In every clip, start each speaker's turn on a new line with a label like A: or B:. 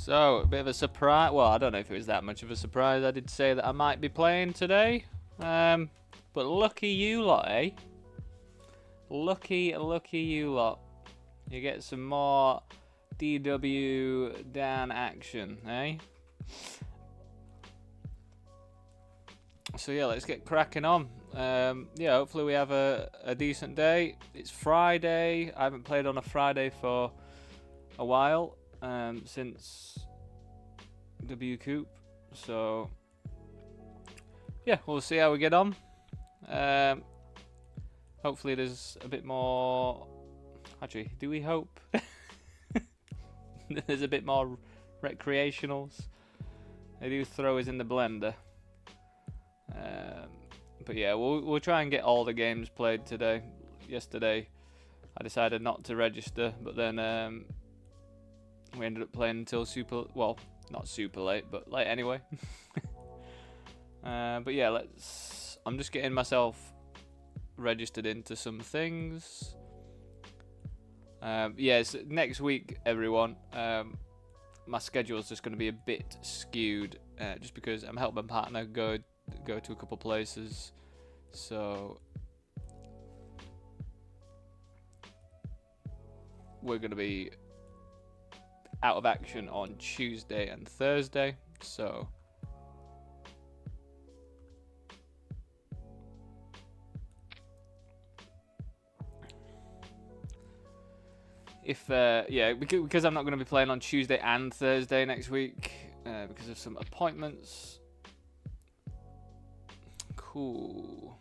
A: So, a bit of a surprise. Well, I don't know if it was that much of a surprise. I did say that I might be playing today. But lucky you lot, eh? Lucky you lot. You get some more DW Dan action, eh? So yeah, let's get cracking on. Yeah, hopefully we have a decent day. It's Friday. I haven't played on a Friday for a while, since W Coop. So yeah, we'll see how we get on. Hopefully there's a bit more. Actually, do we hope there's a bit more recreationals? They do throw us in the blender. But yeah, we'll try and get all the games played today. Yesterday, I decided not to register, but then we ended up playing until not super late, but late anyway. But yeah, I'm just getting myself registered into some things. Yes, next week, everyone. My schedule is just going to be a bit skewed, just because I'm helping my partner go to a couple places. So we're going to be out of action on Tuesday and Thursday. So because I'm not going to be playing on Tuesday and Thursday next week, because of some appointments. Cool.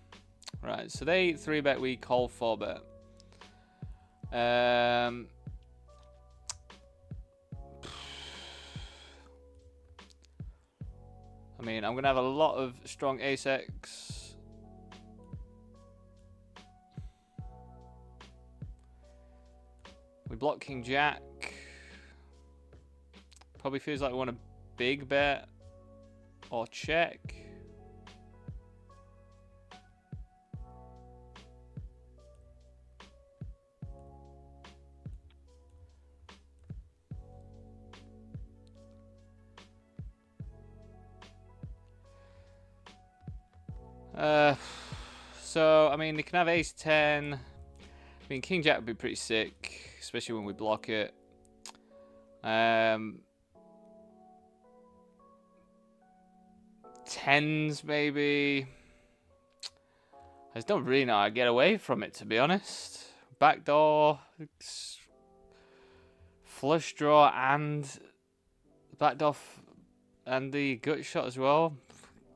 A: Right, so they 3-bet, we call 4-bet. I mean, I'm going to have a lot of strong ace-X. We block King Jack. Probably feels like we want a big bet or check. So I mean, they can have ace 10. I mean, King Jack would be pretty sick, especially when we block it. Tens maybe. I just don't really know how to get away from it, to be honest. Backdoor, flush draw, and backdoor and the gut shot as well.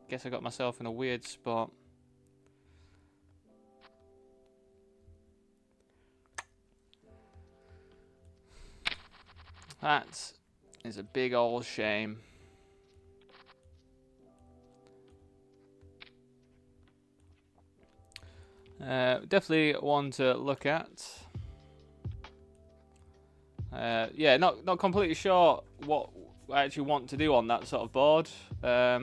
A: Guess I got myself in a weird spot. That is a big old shame. Definitely one to look at. Yeah, not completely sure what I actually want to do on that sort of board. I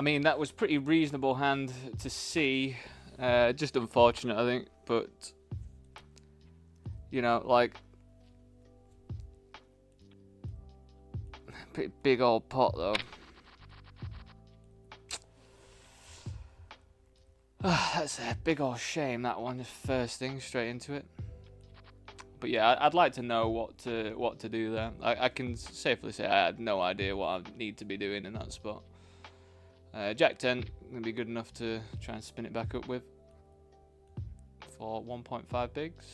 A: mean, that was pretty reasonable hand to see. Just unfortunate, I think, but you know, like, pretty big old pot though. That's a big old shame, that one, just first thing straight into it. But yeah, I'd like to know what to do there. I can safely say I had no idea what I need to be doing in that spot. Jack 10 gonna be good enough to try and spin it back up with for 1.5 bigs.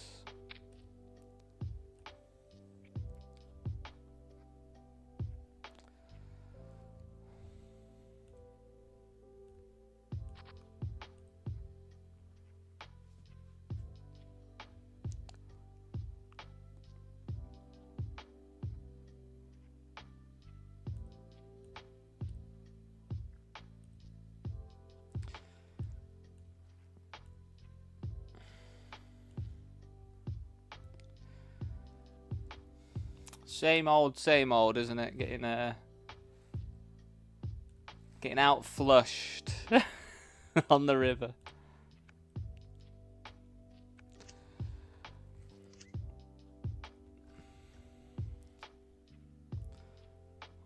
A: Same old, isn't it? Getting out flushed on the river.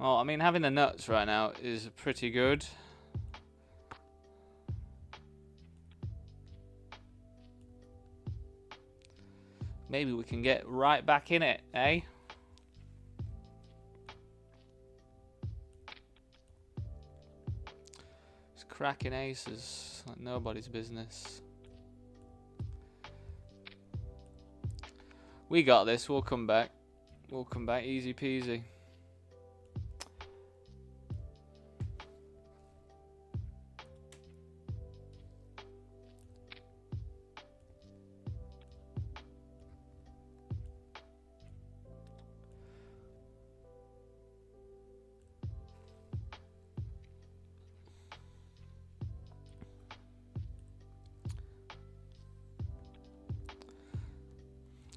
A: Well, I mean, having the nuts right now is pretty good. Maybe we can get right back in it, eh? It's cracking aces like nobody's business. We got this. We'll come back. We'll come back easy peasy.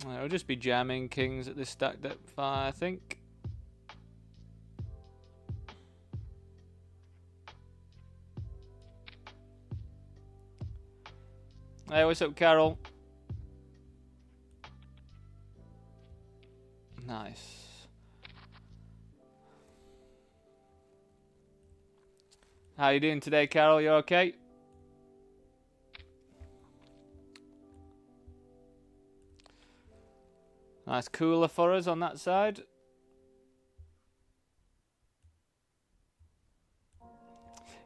A: I'll just be jamming kings at this stack depth, I think. Hey, what's up, Carol? Nice. How you doing today, Carol? You okay? Nice cooler for us on that side.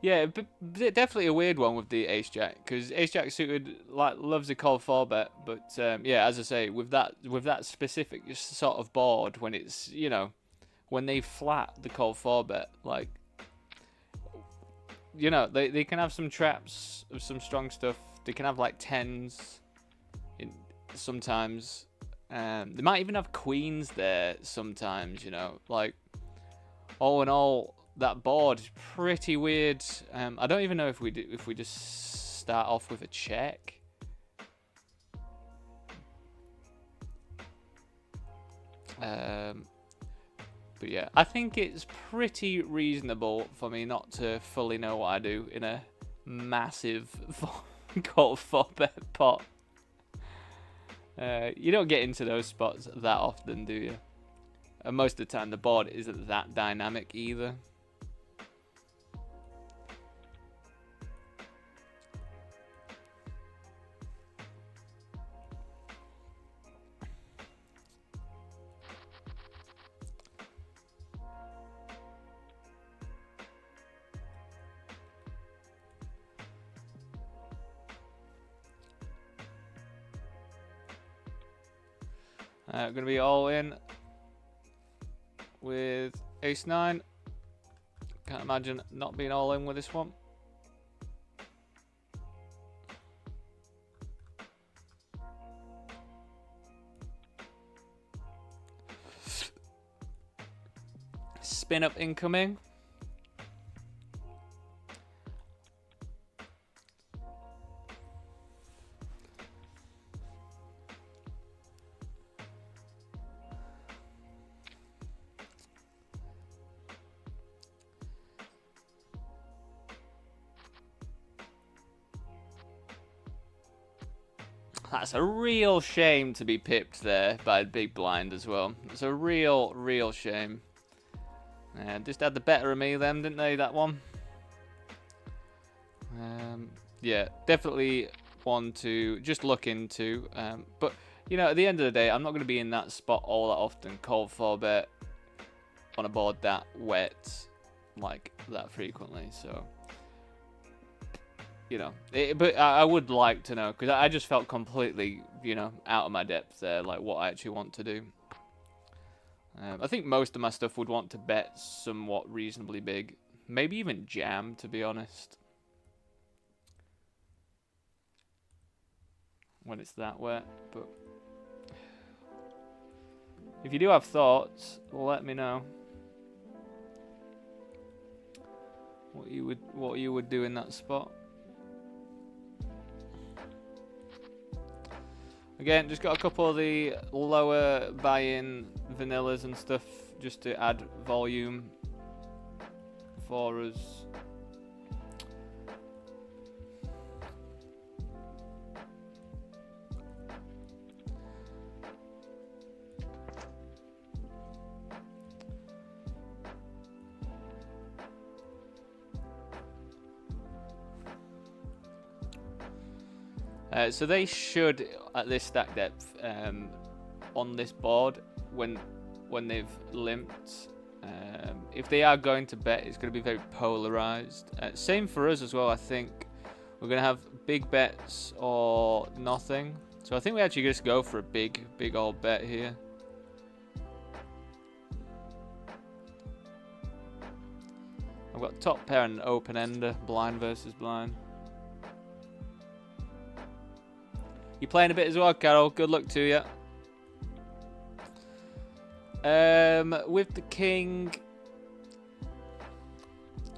A: Yeah, definitely a weird one with the ace jack, because ace jack suited loves a call 4-bet, but yeah, as I say, with that specific sort of board, when it's, you know, when they flat the call 4-bet, like, you know, they can have some traps of some strong stuff. They can have like tens sometimes. They might even have queens there sometimes, you know. Like, all in all, that board is pretty weird. I don't even know if we just start off with a check. But yeah, I think it's pretty reasonable for me not to fully know what I do in a massive call 4-bet pot. You don't get into those spots that often, do you? And most of the time, the board isn't that dynamic either. Going to be all in with ace-9. Can't imagine not being all in with this one. Spin up incoming. That's a real shame to be pipped there by a big blind as well. It's a real shame. Just had the better of me then, didn't they, that one? Yeah, definitely one to just look into. But, you know, at the end of the day, I'm not going to be in that spot all that often. Call 4-bet on a board that wet, like, that frequently, so... You know, but I would like to know, because I just felt completely, you know, out of my depth there, like what I actually want to do. I think most of my stuff would want to bet somewhat reasonably big. Maybe even jam, to be honest. When it's that wet, but... If you do have thoughts, let me know. What you would do in that spot. Again, just got a couple of the lower buy-in vanillas and stuff just to add volume for us. So they should, at this stack depth, on this board, when they've limped, if they are going to bet, it's going to be very polarized. Same for us as well. I think we're going to have big bets or nothing. So I think we actually just go for a big old bet here. I've got top pair and open ender, blind versus blind. You playing a bit as well, Carol? Good luck to you. With the king,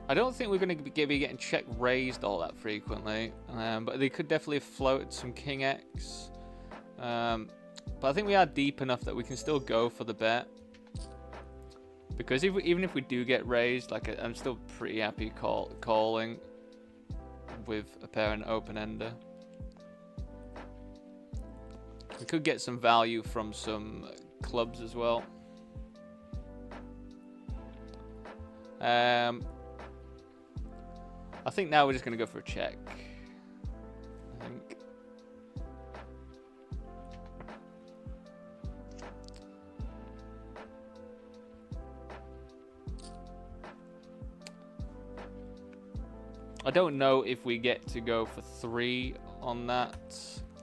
A: I don't think we're going to be getting check raised all that frequently, but they could definitely float some king X. But I think we are deep enough that we can still go for the bet. Because even if we do get raised, like I'm still pretty happy calling with a pair and open ender. We could get some value from some clubs as well. I think now we're just going to go for a check. I think. I don't know if we get to go for 3 on that.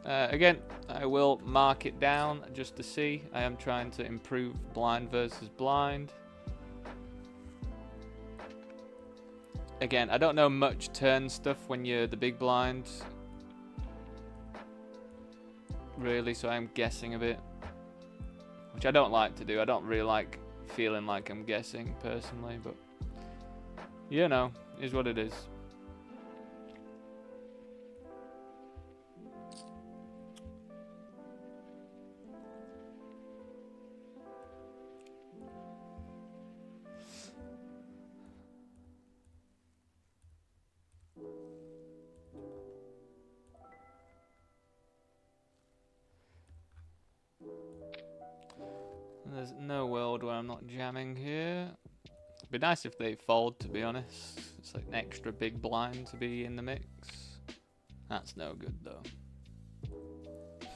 A: Again, I will mark it down just to see. I am trying to improve blind versus blind. Again, I don't know much turn stuff when you're the big blind. Really, so I'm guessing a bit. Which I don't like to do. I don't really like feeling like I'm guessing personally, but you know, is what it is. There's no world where I'm not jamming here. It'd be nice if they fold, to be honest. It's like an extra big blind to be in the mix. That's no good, though.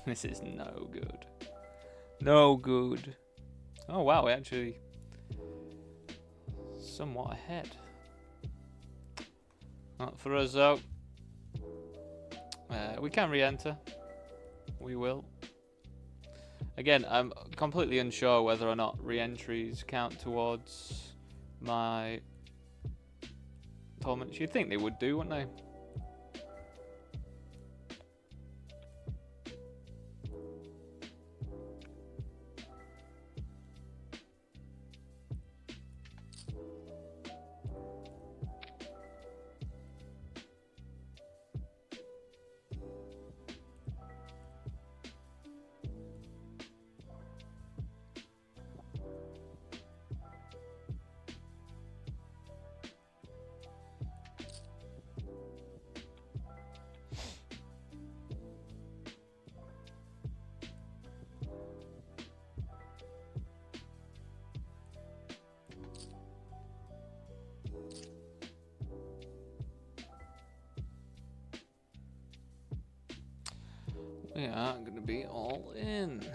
A: This is no good. No good. Oh, wow, we're actually somewhat ahead. Not for us, though. We can re-enter. We will. Again, I'm completely unsure whether or not re-entries count towards my tournaments. You'd think they would do, wouldn't they? We are going to be all in.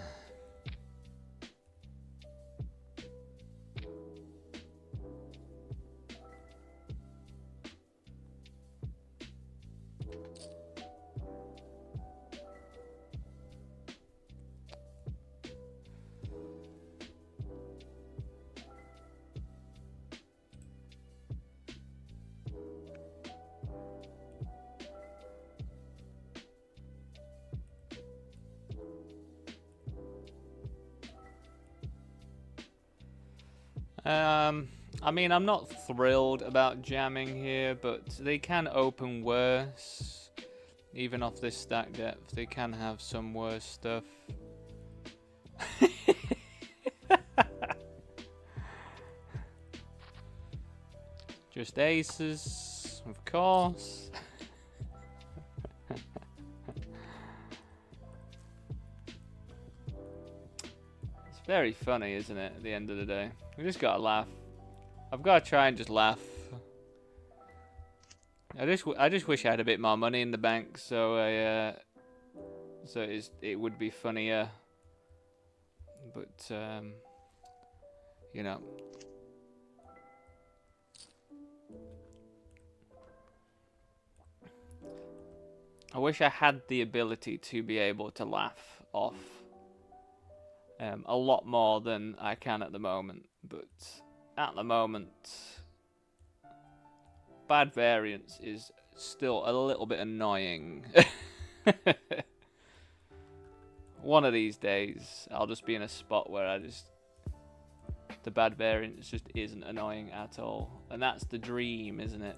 A: I mean, I'm not thrilled about jamming here, but they can open worse. Even off this stack depth, they can have some worse stuff. Just aces, of course. It's very funny, isn't it, at the end of the day? We just gotta laugh. I've gotta try and just laugh. I just wish I had a bit more money in the bank, so so it would be funnier. But you know. I wish I had the ability to be able to laugh off a lot more than I can at the moment. But at the moment, bad variance is still a little bit annoying. One of these days, I'll just be in a spot where the bad variance just isn't annoying at all. And that's the dream, isn't it?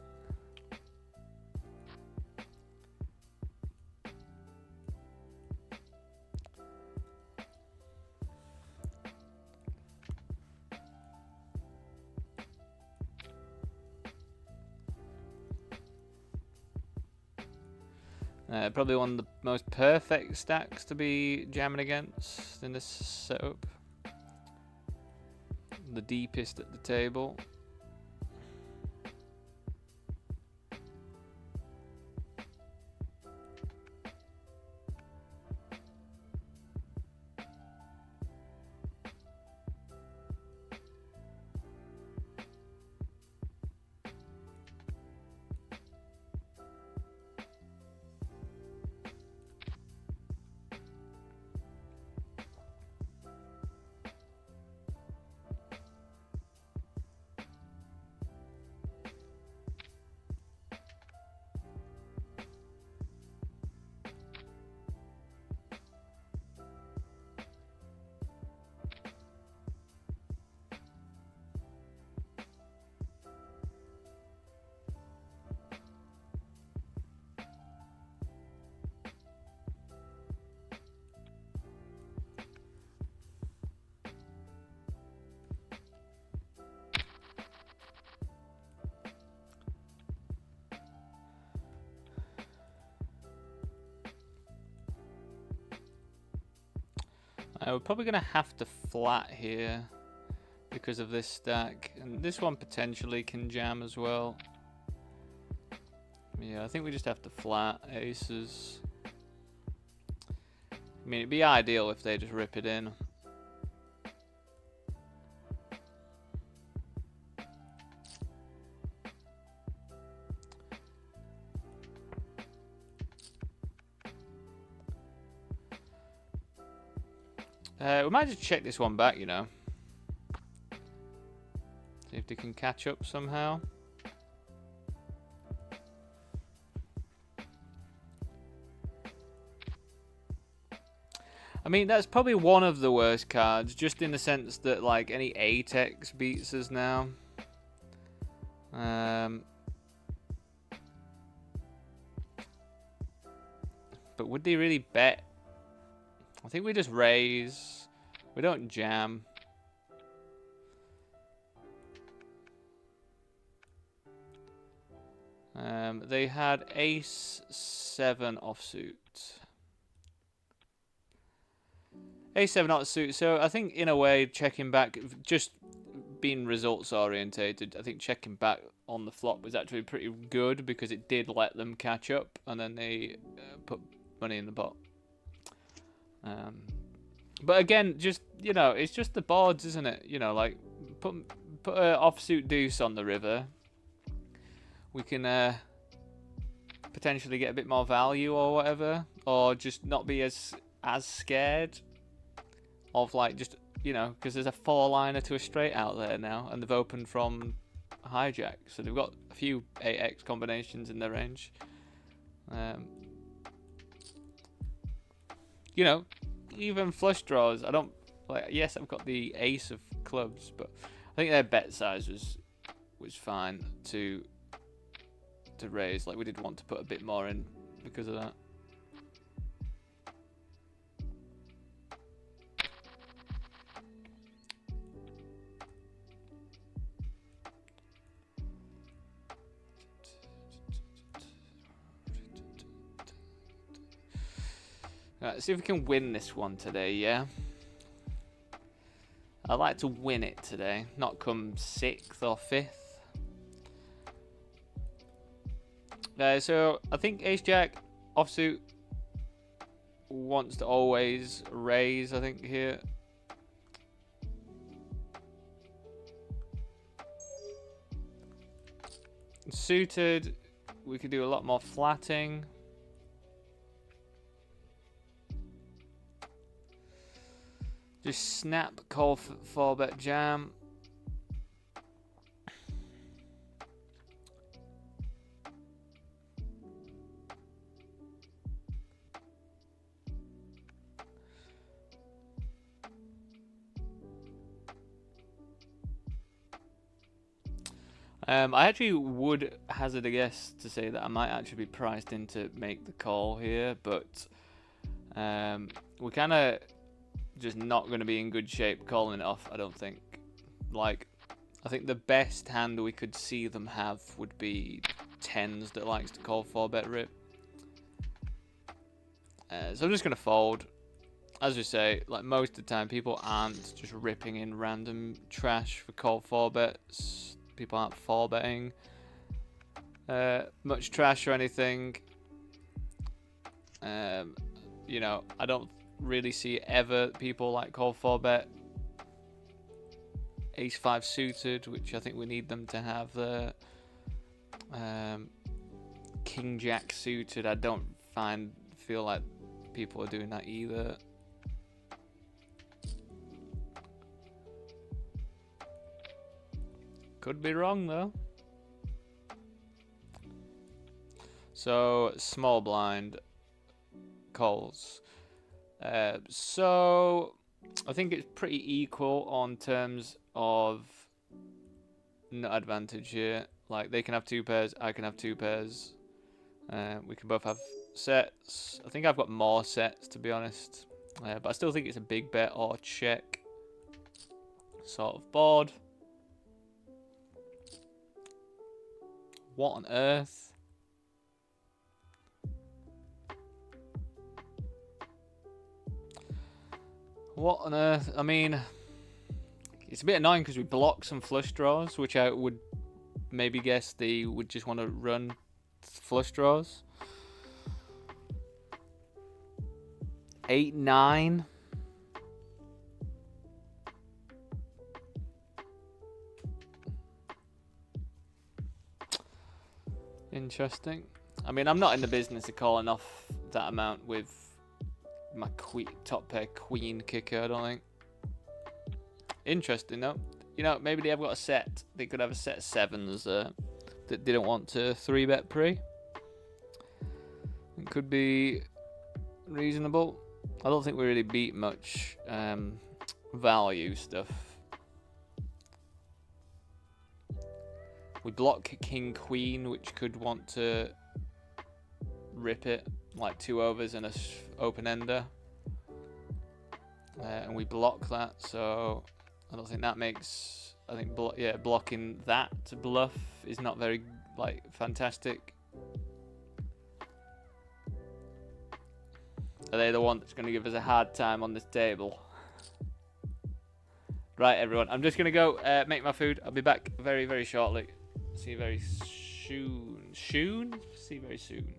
A: Probably one of the most perfect stacks to be jamming against in this setup. The deepest at the table. We're probably going to have to flat here because of this stack. And this one potentially can jam as well. Yeah, I think we just have to flat aces. I mean, it'd be ideal if they just rip it in. We might just check this one back, you know. See if they can catch up somehow. I mean, that's probably one of the worst cards, just in the sense that, like, any Atex beats us now. But would they really bet? I think we just raise. We don't jam. They had ace-7 offsuit. Ace-7 offsuit. So I think in a way, checking back, just being results orientated, I think checking back on the flop was actually pretty good because it did let them catch up, and then they put money in the pot. But again, just, you know, it's just the boards, isn't it? You know, like put an offsuit deuce on the river. We can potentially get a bit more value or whatever, or just not be as scared of, like, just, you know, because there's a 4-liner to a straight out there now, and they've opened from hijack, so they've got a few 8x combinations in their range. You know, even flush draws, I don't, like, yes, I've got the ace of clubs, but I think their bet size was fine to raise. Like, we did want to put a bit more in because of that. Right, see if we can win this one today, yeah? I'd like to win it today, not come 6th or 5th. So I think ace-jack, offsuit, wants to always raise, I think, here. Suited, we could do a lot more flatting. Just snap call for 4-bet jam. I actually would hazard a guess to say that I might actually be priced in to make the call here, but we're kind of just not going to be in good shape calling it off, I don't think. Like, I think the best hand we could see them have would be tens that likes to call 4-bet rip. So I'm just going to fold. As we say, like most of the time, people aren't just ripping in random trash for call 4-bets. People aren't 4-betting much trash or anything. You know, I don't really see ever people like call 4-bet ace-5 suited, which I think we need them to have there. King-jack suited, I don't feel like people are doing that either. Could be wrong though. So small blind calls. So I think it's pretty equal on terms of nut advantage here. Like they can have 2 pairs, I can have 2 pairs. We can both have sets. I think I've got more sets to be honest, but I still think it's a big bet or check sort of board. What on earth? What on earth? I mean, it's a bit annoying because we block some flush draws, which I would maybe guess they would just want to run flush draws. 8, 9. Interesting. I mean, I'm not in the business of calling off that amount with my top pair queen kicker, I don't think. Interesting though. You know, maybe they have got a set. They could have a set of 7s that didn't want to 3-bet pre. It could be reasonable. I don't think we really beat much value stuff. We block king queen, which could want to rip it like 2 overs and a open ender, and we block that. So I don't think that makes. I think blocking that to bluff is not very like fantastic. Are they the one that's going to give us a hard time on this table? Right, everyone. I'm just going to go make my food. I'll be back very, very shortly. See you very soon. See you very soon.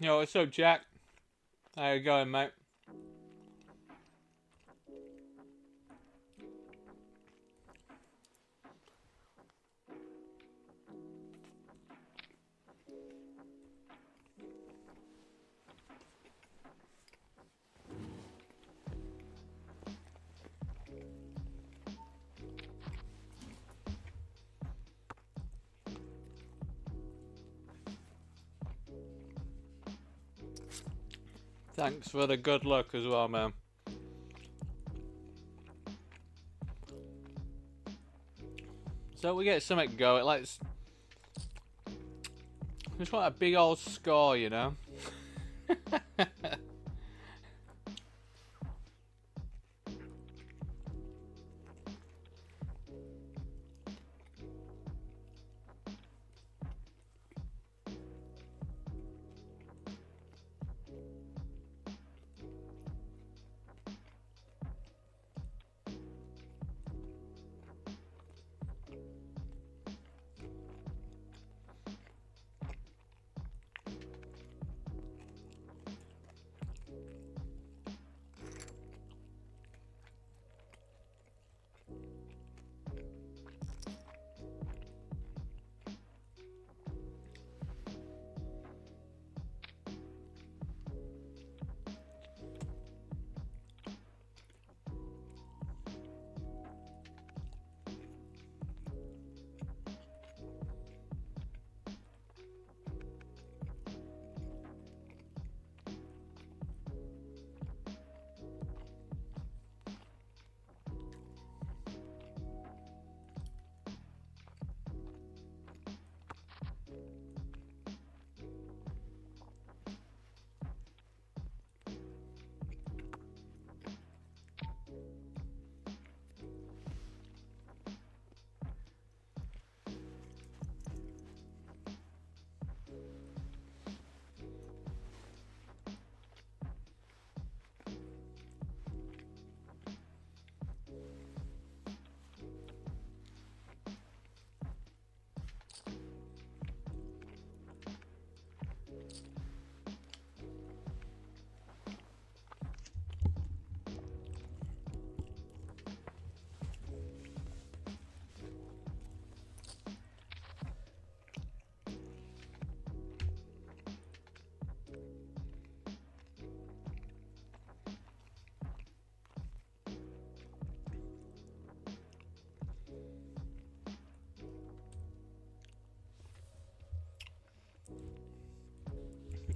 A: Yo, what's up, Jack? How you going, mate? Thanks for the good luck as well, man. So we get something going. Let's just want a big old score, you know.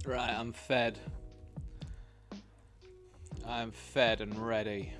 A: Right, I'm fed. I'm fed and ready.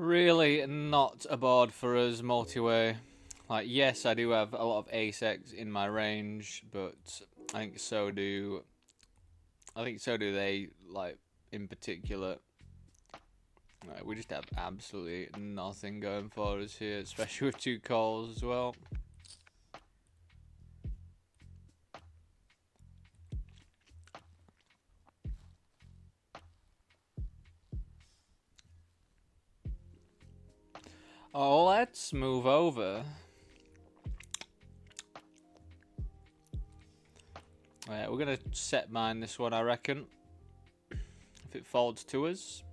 A: Really not a board for us multi-way. Like, yes, I do have a lot of ace-X in my range, but I think so do they, like, in particular. We just have absolutely nothing going for us here, especially with 2 calls as well. Oh, let's move over. We're going to set mine this one, I reckon. If it folds to us.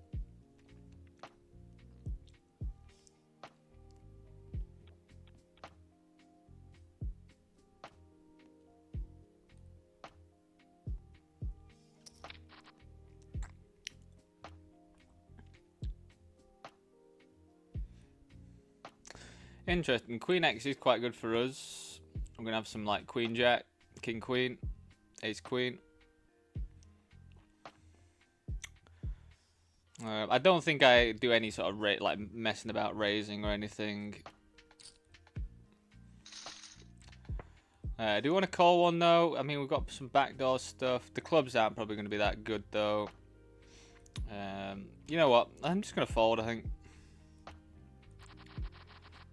A: Interesting. Queen X is quite good for us. I'm going to have some like Queen Jack, King Queen, Ace Queen. I don't think I do any sort of like messing about raising or anything. Do you want to call one though? I mean, we've got some backdoor stuff. The clubs aren't probably going to be that good though. You know what? I'm just going to fold, I think.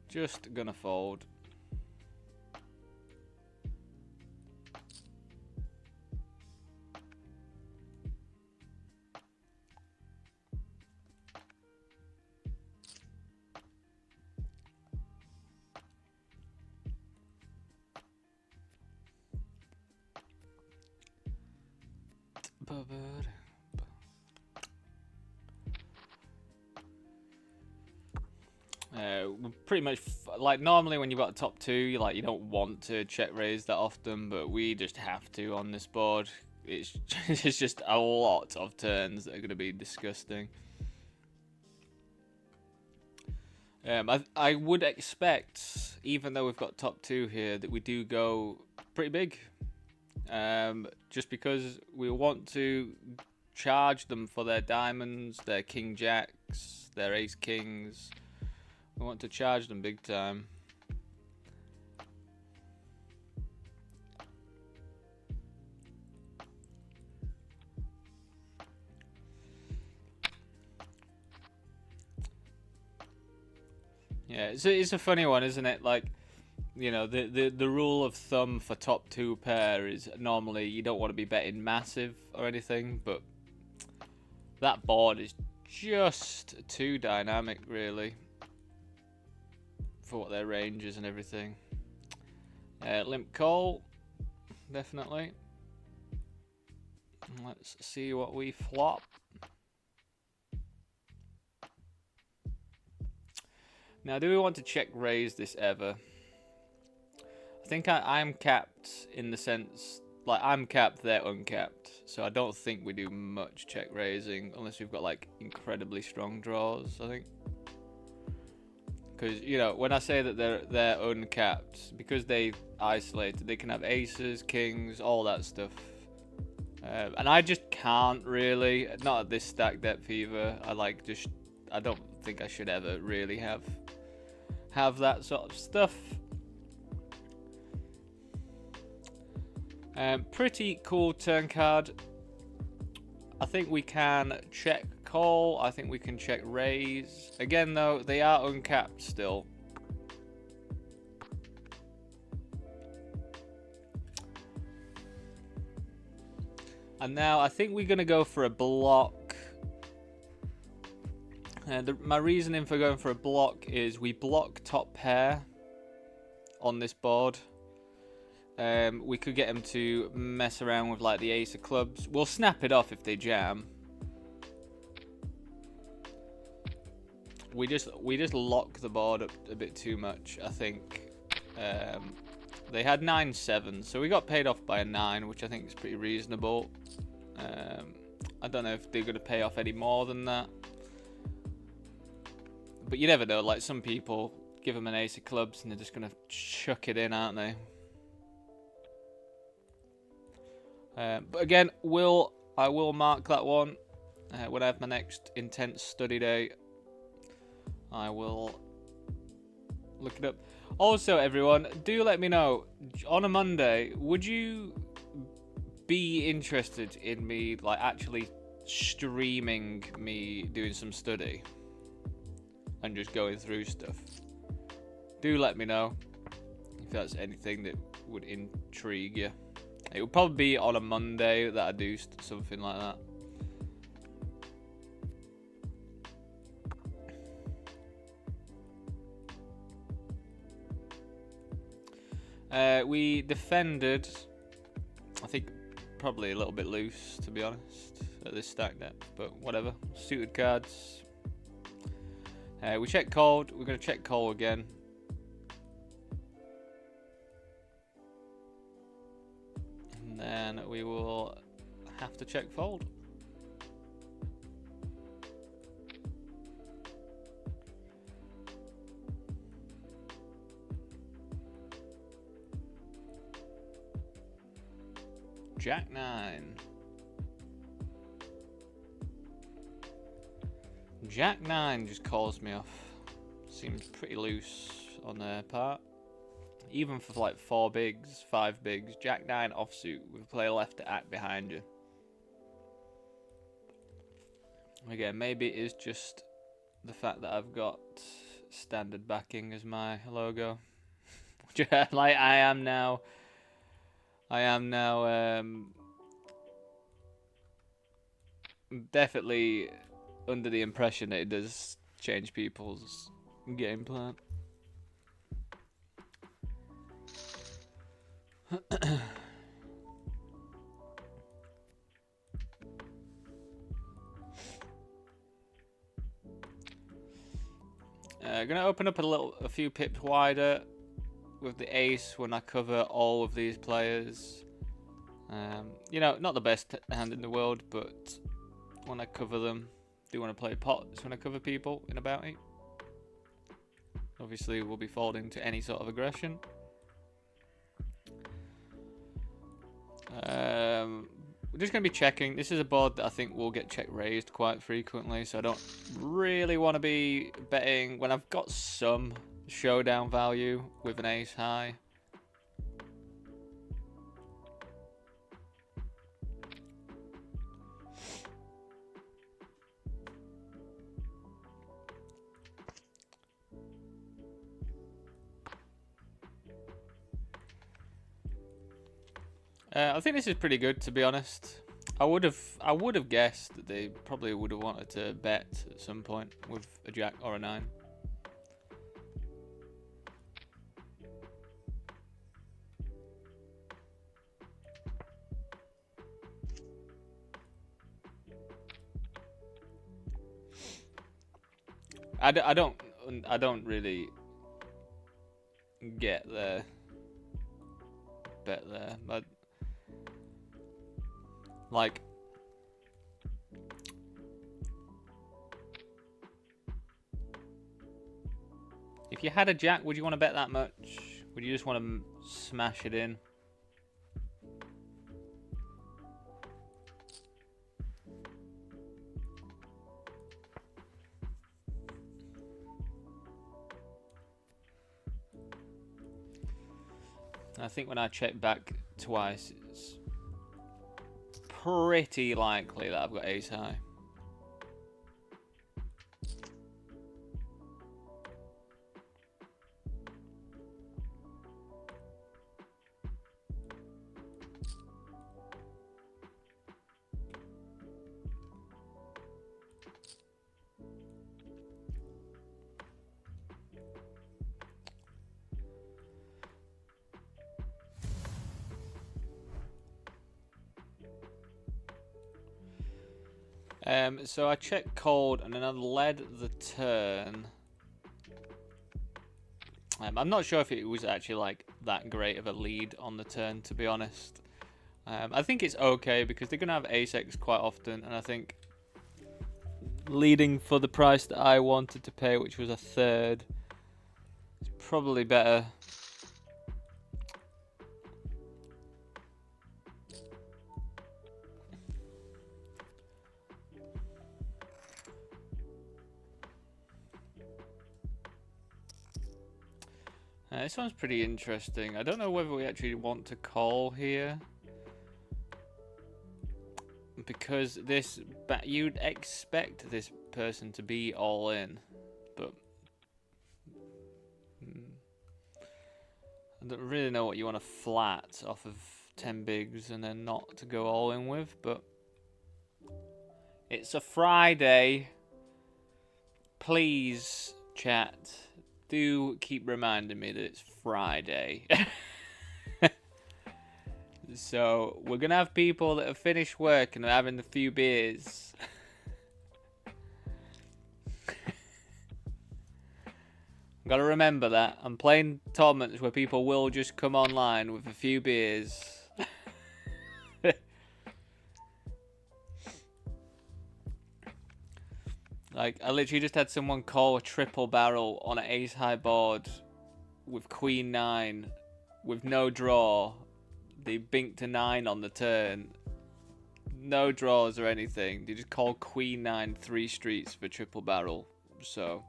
A: Just going to fold. Pretty much like normally when you've got a top two, you don't want to check raise that often, but we just have to on this board. It's it's just a lot of turns that are going to be disgusting. I would expect, even though we've got top two here, that we do go pretty big. Just because we want to charge them for their diamonds, their king jacks, their ace kings. We want to charge them big time. Yeah, it's a funny one, isn't it? Like, you know, the rule of thumb for top two pair is normally you don't want to be betting massive or anything, but that board is just too dynamic, really, for what their range is and everything. Limp call, definitely. Let's see what we flop. Now, do we want to check raise this ever? I think I'm capped in the sense, like, I'm capped, they're uncapped. So I don't think we do much check raising unless we've got, like, incredibly strong draws, I think. Because, you know, when I say that they're uncapped, because they isolated, they can have aces, kings, all that stuff. And I just can't really, not at this stack depth either. I don't think I should ever really have that sort of stuff. Pretty cool turn card. I think we can check call. I think we can check raise. Again though, they are uncapped still. And now I think we're going to go for a block. My reasoning for going for a block is we block top pair on this board. We could get them to mess around with like the ace of clubs. We'll snap it off if they jam. We just lock the board up a bit too much, I think. They had 9-7, so we got paid off by a 9, which I think is pretty reasonable. I don't know if they're going to pay off any more than that. But you never know, like some people give them an ace of clubs and they're just going to chuck it in, aren't they? But again, I will mark that one when I have my next intense study day. I will look it up. Also, everyone, do let me know, on a Monday, would you be interested in me like actually streaming me doing some study and just going through stuff? Do let me know if that's anything that would intrigue you. It would probably be on a Monday that I do something like that. We defended, I think, probably a little bit loose, to be honest, at this stack depth, but whatever. Suited cards. We check cold. We're going to check call again. And then we will have to check fold. Jack 9. Jack 9 just calls me off. Seems pretty loose on their part. even for like 4 bigs, 5 bigs, Jack 9 offsuit with player left to act behind you. Again, maybe it is just the fact that I've got standard backing as my logo. Like I am now definitely under the impression that it does change people's game plan. Gonna open up a few pips wider with the ace when I cover all of these players. You know, not the best hand in the world, but when I cover them, do want to play pots when I cover people in a bounty. Obviously, we'll be folding to any sort of aggression. We're just going to be checking. This is a board that I think will get check raised quite frequently, so I don't really want to be betting when I've got some showdown value with an ace high. I think this is pretty good, to be honest. I would have guessed that they probably would have wanted to bet at some point with a jack or a 9. I don't really get the bet there, but like if you had a jack, would you want to bet that much? Would you just want to smash it in? I think when I check back twice, it's pretty likely that I've got ace high. So I checked cold and then I led the turn. I'm not sure if it was actually like that great of a lead on the turn, to be honest. I think it's okay because they're gonna have ace-x quite often, and I think leading for the price that I wanted to pay, which was a third, is probably better. This one's pretty interesting. I don't know whether we actually want to call here, because this, you'd expect this person to be all in, but I don't really know what you want to flat off of 10 bigs and then not to go all in with, but it's a Friday. Please, chat, do keep reminding me that it's Friday. So we're gonna have people that have finished work and are having a few beers. Gotta remember that. I'm playing tournaments where people will just come online with a few beers. Like, I literally just had someone call a triple barrel on an ace high board with queen 9 with no draw. They binked a 9 on the turn. No draws or anything. They just call queen 9 3 streets for triple barrel. So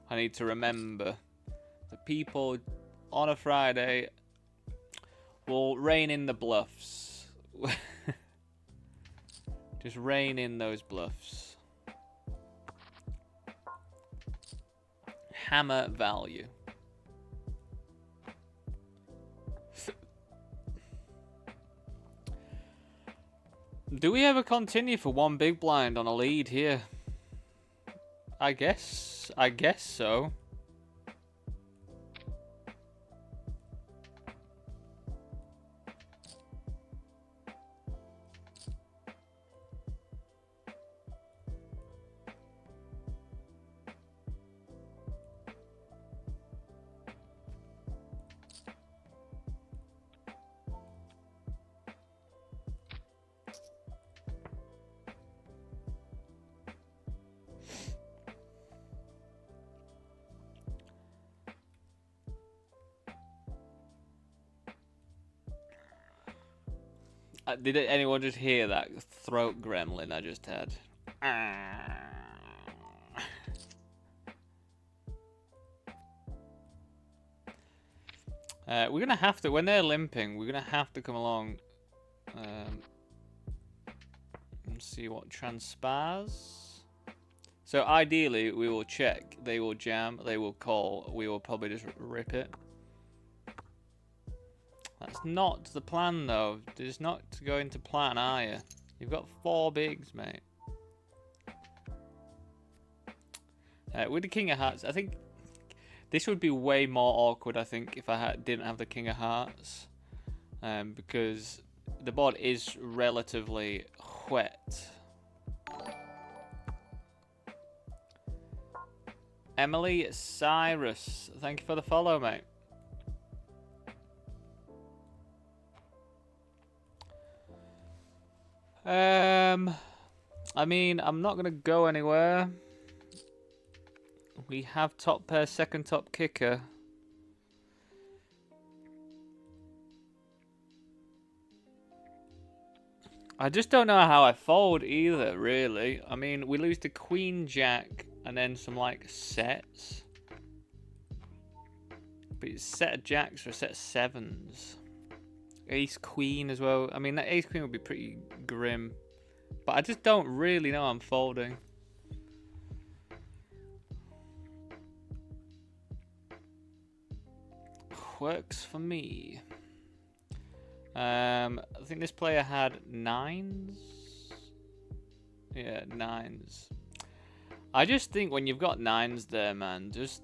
A: I need to remember that people on a Friday. We'll rein in the bluffs. Just rein in those bluffs. Hammer value. Do we ever continue for one big blind on a lead here? I guess so. Did anyone just hear that throat gremlin I just had? We're gonna have to, when they're limping, we're gonna have to come along and see what transpires. So ideally, we will check. They will jam. They will call. We will probably just rip it. That's not the plan, though. It's not going to plan, are you? You've got 4 bigs, mate. With the King of Hearts, I think this would be way more awkward, I think, if I didn't have the King of Hearts. Because the board is relatively wet. Emily Cyrus, thank you for the follow, mate. I mean, I'm not gonna go anywhere. We have top pair, second top kicker. I just don't know how I fold either, really. I mean, we lose to Queen Jack and then some like sets. But it's a set of jacks or a set of sevens. Ace Queen as well. I mean, that Ace Queen would be pretty grim. But I just don't really know I'm folding. Works for me. I think this player had 9s. Yeah, 9s. I just think when you've got 9s there, man, just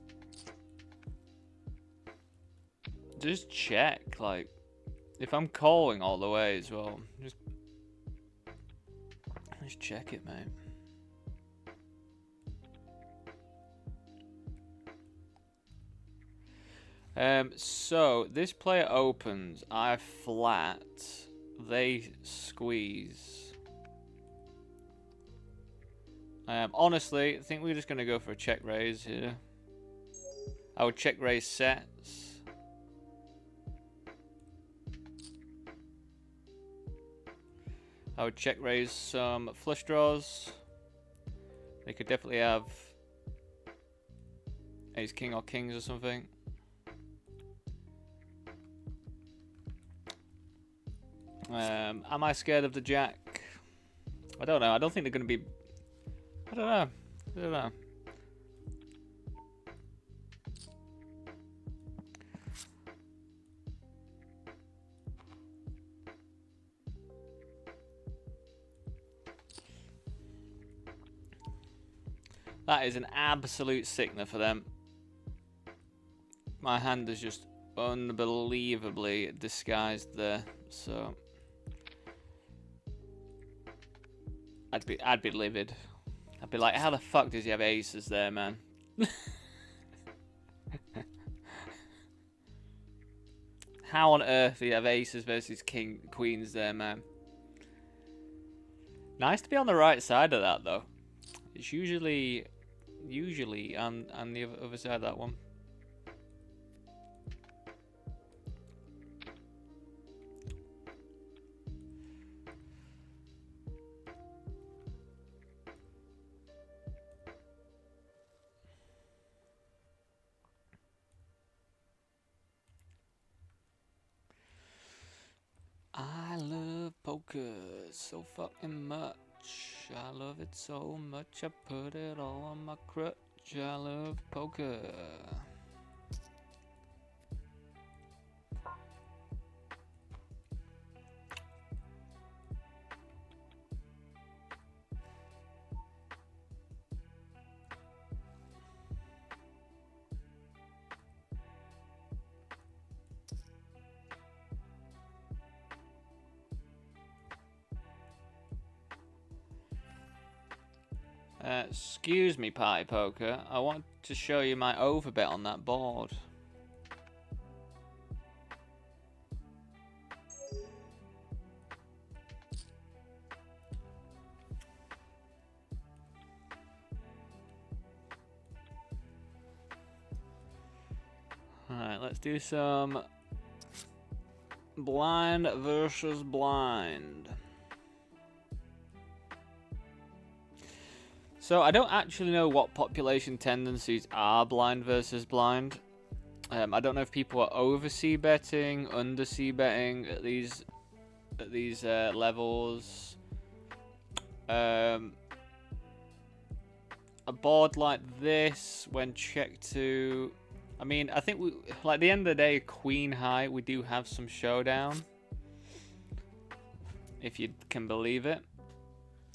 A: check. Like, if I'm calling all the way as well, just check it, mate. So this player opens, I flat, they squeeze. Honestly, I think we're just gonna go for a check raise here. I would check raise sets. I would check raise some flush draws. They could definitely have ace king or kings or something. Am I scared of the jack? I don't know. I don't think they're going to be... I don't know. I don't know. That is an absolute sickener for them. My hand is just unbelievably disguised there, so I'd be livid. I'd be like, how the fuck does he have aces there, man? How on earth do you have aces versus queens there, man? Nice to be on the right side of that, though. It's usually on the other side of that one. poker so fucking much. I love it so much, I put it all on my crutch. I love poker. Excuse me, Party Poker. I want to show you my overbet on that board. Alright, let's do some blind versus blind. So I don't actually know what population tendencies are blind versus blind. I don't know if people are over c-betting, under c-betting at these levels. A board like this, when checked to, I mean, I think we, like at the end of the day, queen high, we do have some showdown. If you can believe it.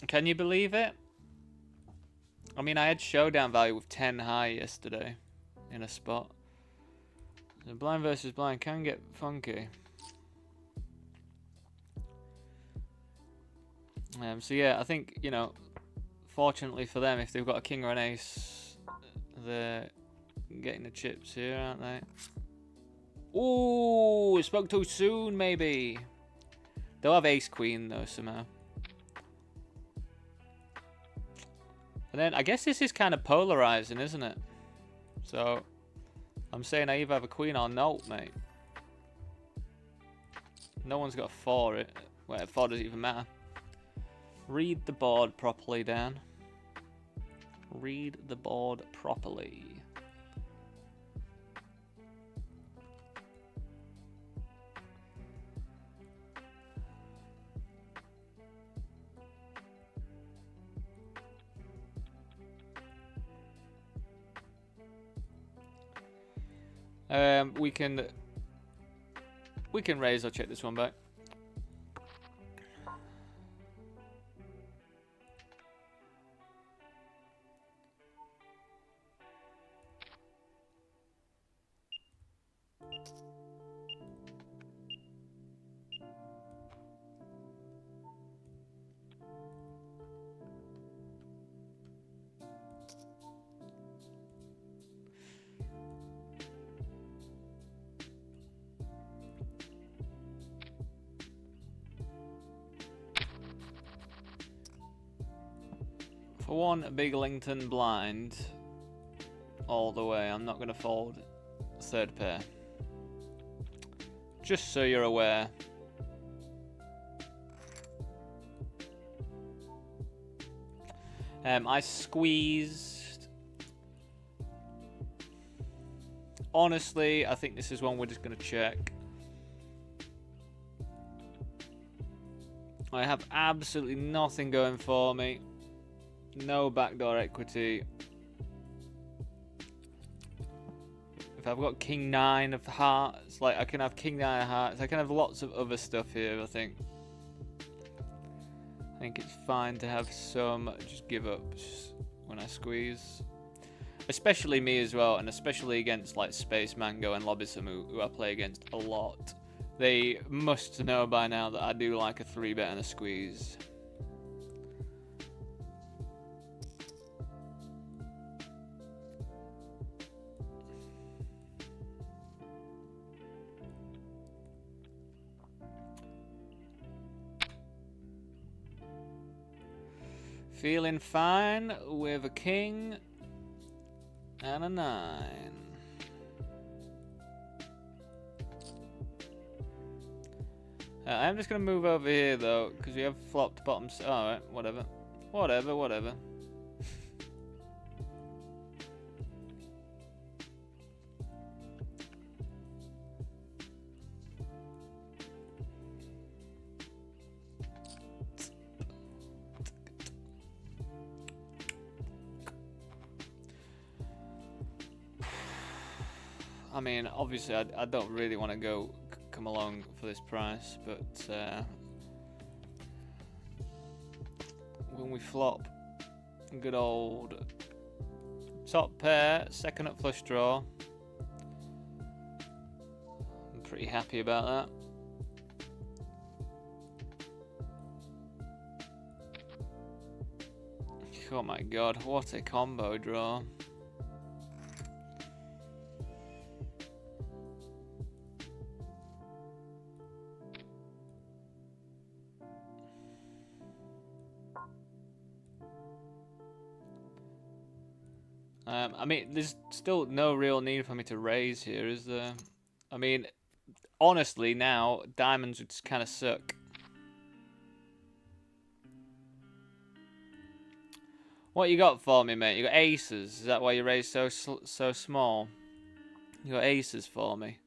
A: Can you believe it? I mean, I had showdown value with 10 high yesterday in a spot. So blind versus blind can get funky. So yeah, I think, you know, fortunately for them, if they've got a king or an ace, they're getting the chips here, aren't they? Ooh, spoke too soon, maybe. They'll have ace queen though somehow. And then I guess this is kind of polarizing, isn't it? So I'm saying I either have a queen or no, mate. No one's got a 4. Well, 4 doesn't even matter. Read the board properly, Dan. Read the board properly. We can raise or check this one back. For one big Lington blind, all the way, I'm not going to fold third pair. Just so you're aware. I squeezed. Honestly, I think this is one we're just going to check. I have absolutely nothing going for me. No backdoor equity. If I've got king 9 of hearts, like I can have king 9 of hearts. I can have lots of other stuff here, I think. I think it's fine to have some just give ups when I squeeze. Especially me as well, and especially against like Space Mango and Lobisamu, who I play against a lot. They must know by now that I do like a 3-bet and a squeeze. Feeling fine with a king and a 9. I'm just going to move over here though, because we have flopped bottoms. Alright, whatever. Whatever. I mean, obviously, I don't really want to come along for this price, but when we flop, good old top pair, second up flush draw. I'm pretty happy about that. Oh my god, what a combo draw. I mean, there's still no real need for me to raise here, is there? I mean, honestly, now, diamonds would just kind of suck. What you got for me, mate? You got aces. Is that why you raised so small? You got aces for me.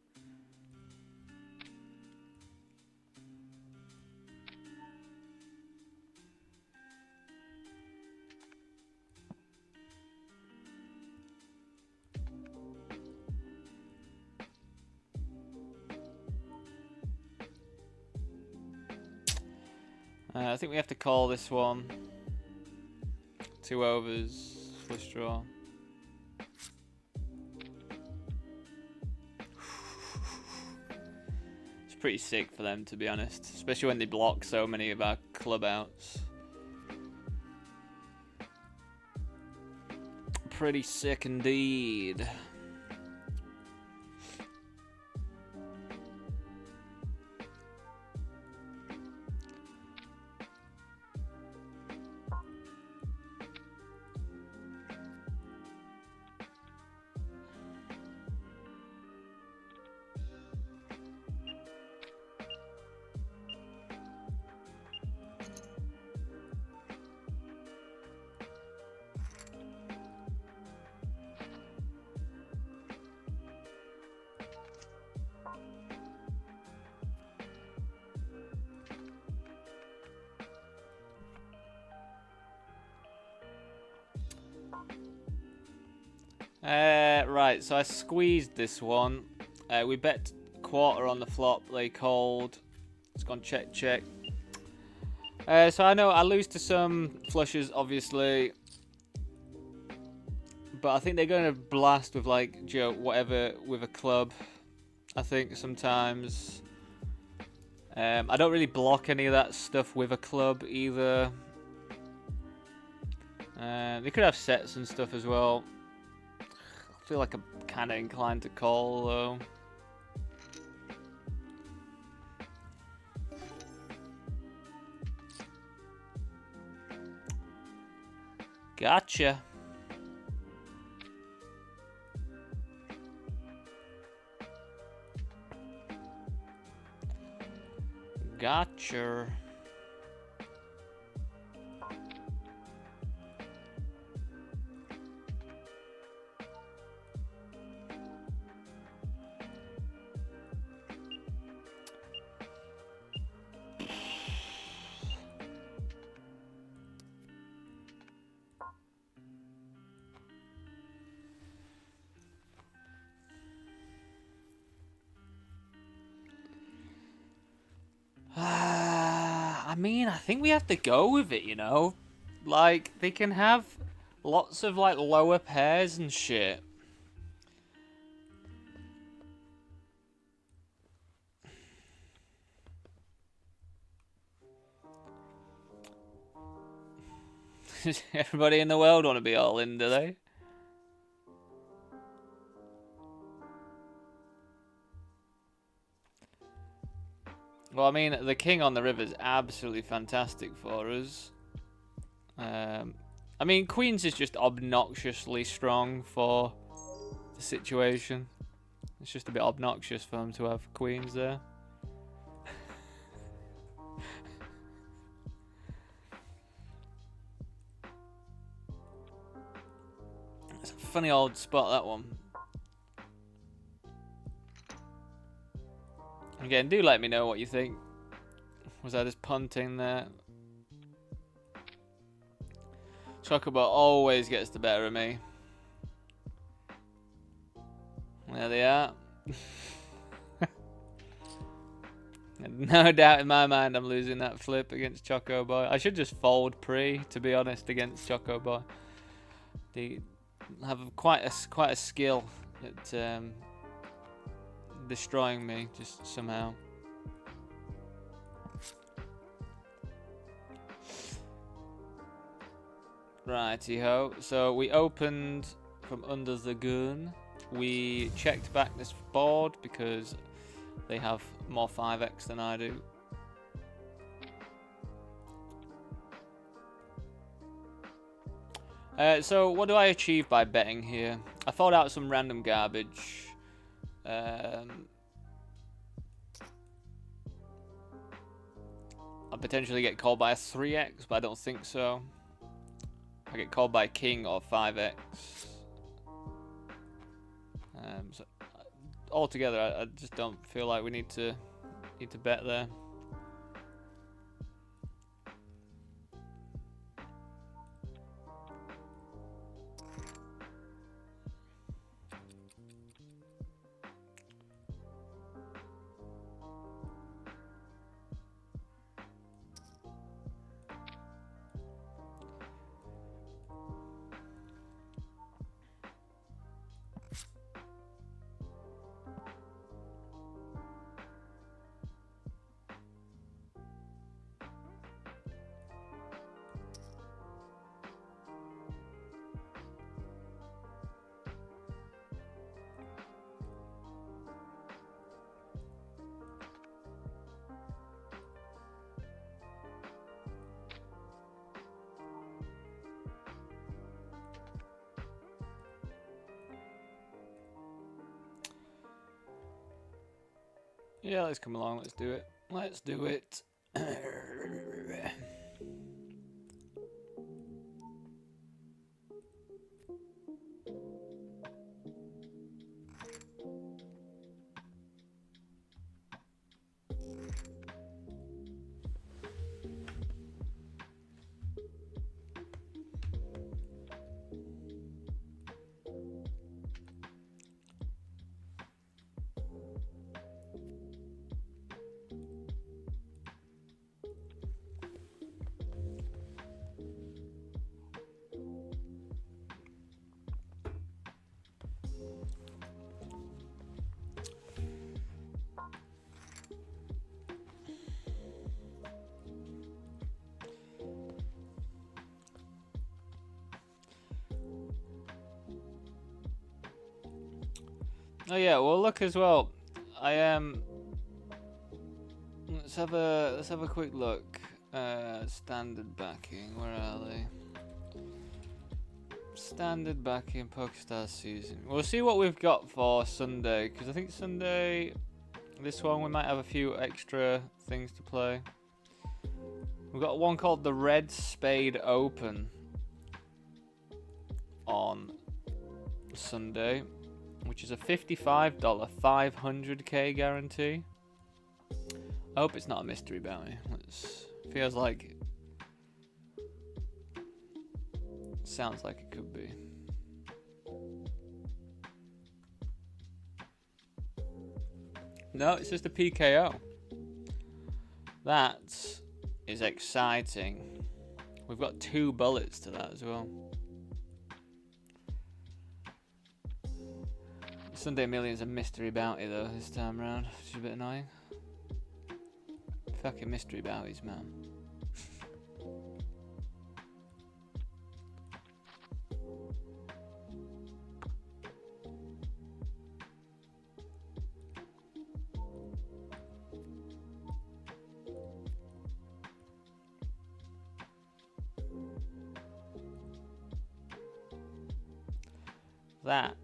A: I think we have to call this one. 2 overs, flush draw. It's pretty sick for them, to be honest, especially when they block so many of our club outs. Pretty sick indeed. Right, so I squeezed this one. We bet quarter on the flop. They called. It's gone check, check. So I know I lose to some flushes, obviously. But I think they're going to blast with, like, Joe, whatever, with a club. I think sometimes. I don't really block any of that stuff with a club either. They could have sets and stuff as well. I feel like I'm kind of inclined to call, though. Gotcha. Gotcha. I mean, I think we have to go with it, you know? Like, they can have lots of, like, lower pairs and shit. Everybody in the world want to be all in, do they? Well, I mean, the king on the river is absolutely fantastic for us. I mean, queens is just obnoxiously strong for the situation. It's just a bit obnoxious for them to have queens there. It's a funny old spot, that one. Again, do let me know what you think. Was I just punting there? Chocobo always gets the better of me. There they are. No doubt in my mind I'm losing that flip against Choco Boy. I should just fold pre, to be honest, against Choco Boy. They have quite a skill at destroying me just somehow. Righty ho. So we opened from under the gun. We checked back this board because they have more 5x than I do. So what do I achieve by betting here? I thought out some random garbage. I'll potentially get called by a 3x, but I don't think so. I get called by king or 5x. So altogether, I just don't feel like we need to bet there. Yeah, let's come along, let's do it. Let's do it. Oh yeah, well look as well. I am. Let's have a quick look. Standard backing. Where are they? Standard backing PokerStars season. We'll see what we've got for Sunday, because I think Sunday, this one we might have a few extra things to play. We've got one called the Red Spade Open on Sunday, which is a $55 500k guarantee. I hope it's not a mystery bounty. Feels like sounds like it could be. No, it's just a PKO. That is exciting. We've got 2 bullets to that as well. Sunday Million's a mystery bounty though this time around, which is a bit annoying. Fucking mystery bounties, man. That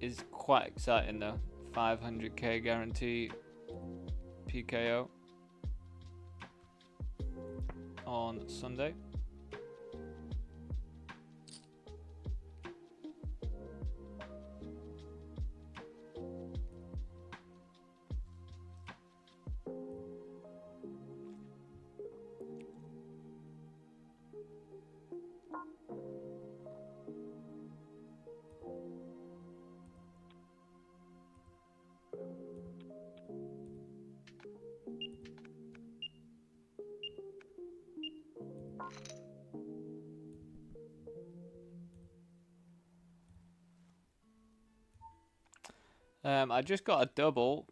A: is quite exciting though. 500k guarantee PKO on Sunday. I just got a double.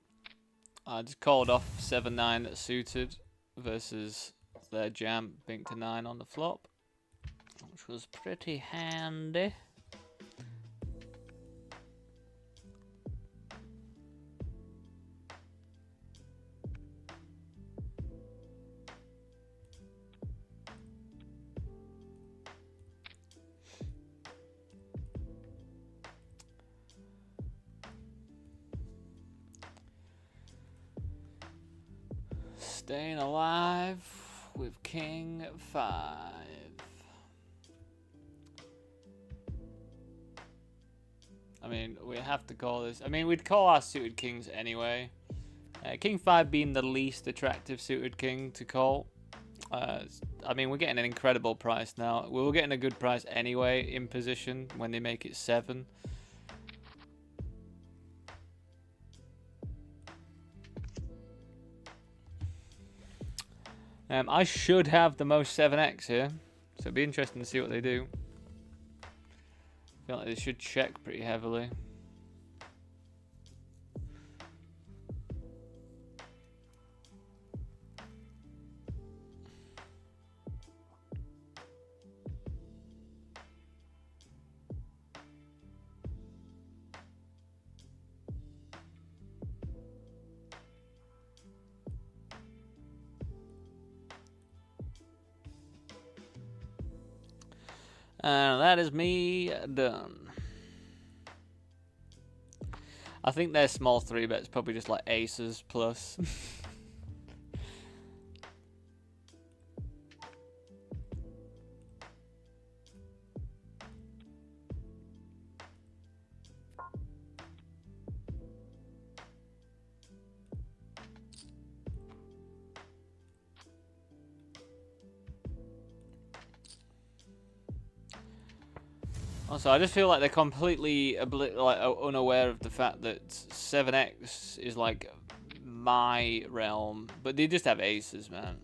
A: I just called off 7-9 suited versus their jam bink to 9 on the flop, which was pretty handy. Staying alive with King 5. I mean, we have to call this. I mean, we'd call our suited kings anyway. King 5 being the least attractive suited king to call. I mean, we're getting an incredible price now. We were getting a good price anyway in position when they make it 7. I should have the most 7x here, so it'd be interesting to see what they do. I feel like they should check pretty heavily. And that is me done. I think their small 3-bet's probably just like aces plus. Also, I just feel like they're completely unaware of the fact that 7x is like my realm, but they just have aces, man.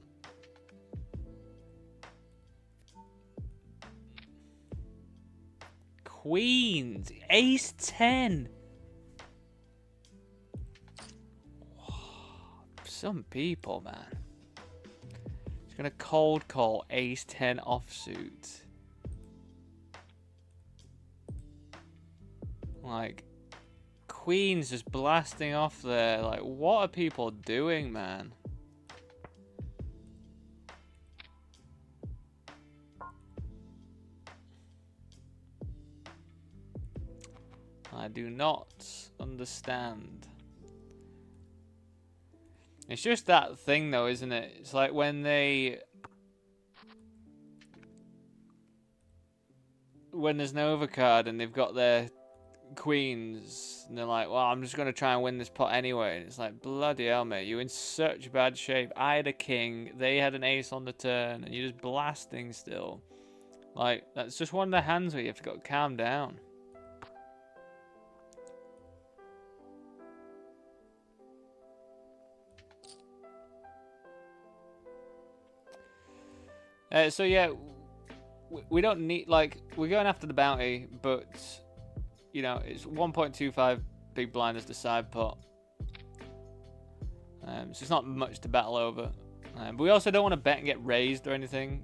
A: Queens, ace 10. Some people, man. Just gonna cold call ace 10 offsuit. Like, queens just blasting off there. Like, what are people doing, man? I do not understand. It's just that thing, though, isn't it? It's like when there's an overcard and they've got their queens and they're like, well, I'm just going to try and win this pot anyway. And it's like, bloody hell, mate, you're in such bad shape. I had a king, they had an ace on the turn, and you're just blasting still. Like, that's just one of the hands where you have to go calm down. So yeah, we don't need, like, we're going after the bounty, but you know, it's 1.25 big blind as the side pot. So it's not much to battle over. But we also don't want to bet and get raised or anything.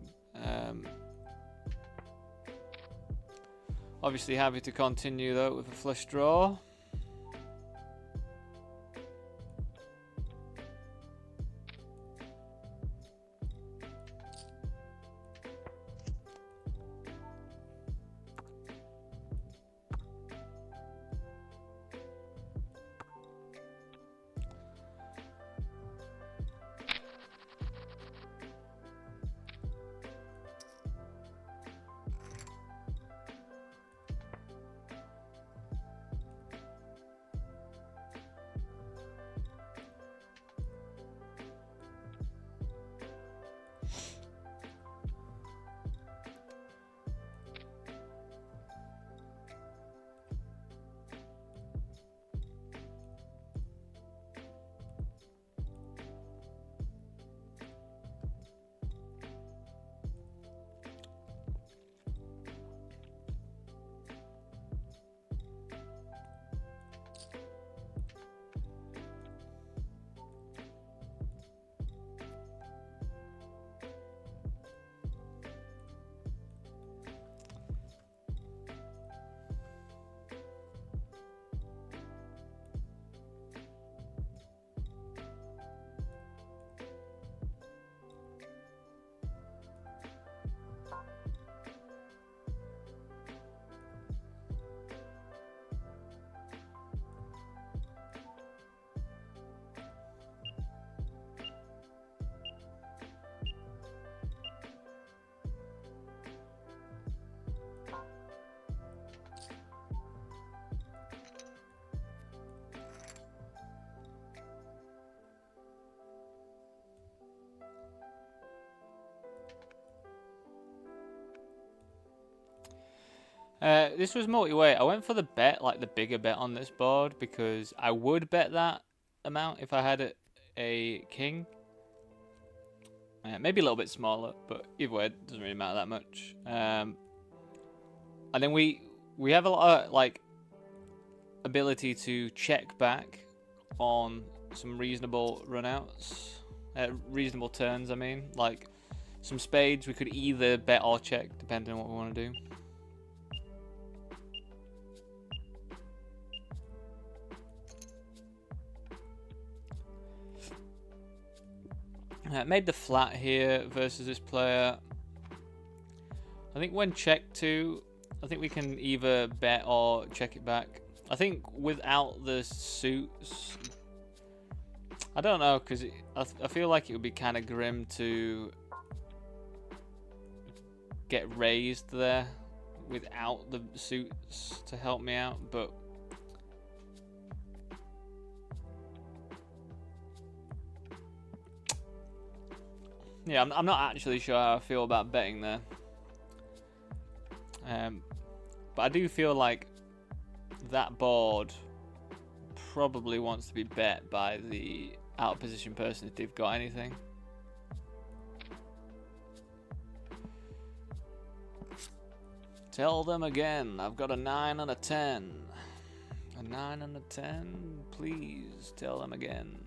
A: Obviously happy to continue though with a flush draw. This was multi-way. I went for the bet, like the bigger bet on this board, because I would bet that amount if I had a king. Maybe a little bit smaller, but either way, it doesn't really matter that much. And then we have a lot of like ability to check back on some reasonable runouts, reasonable turns. I mean, like some spades, we could either bet or check depending on what we want to do. Made the flat here versus this player. I think when checked to, I think we can either bet or check it back. I think without the suits, I don't know, because I feel like it would be kind of grim to get raised there without the suits to help me out, but yeah, I'm not actually sure how I feel about betting there. But I do feel like that board probably wants to be bet by the out of position person if they've got anything. Tell them again, I've got a 9 and a 10. A 9 and a 10, please tell them again.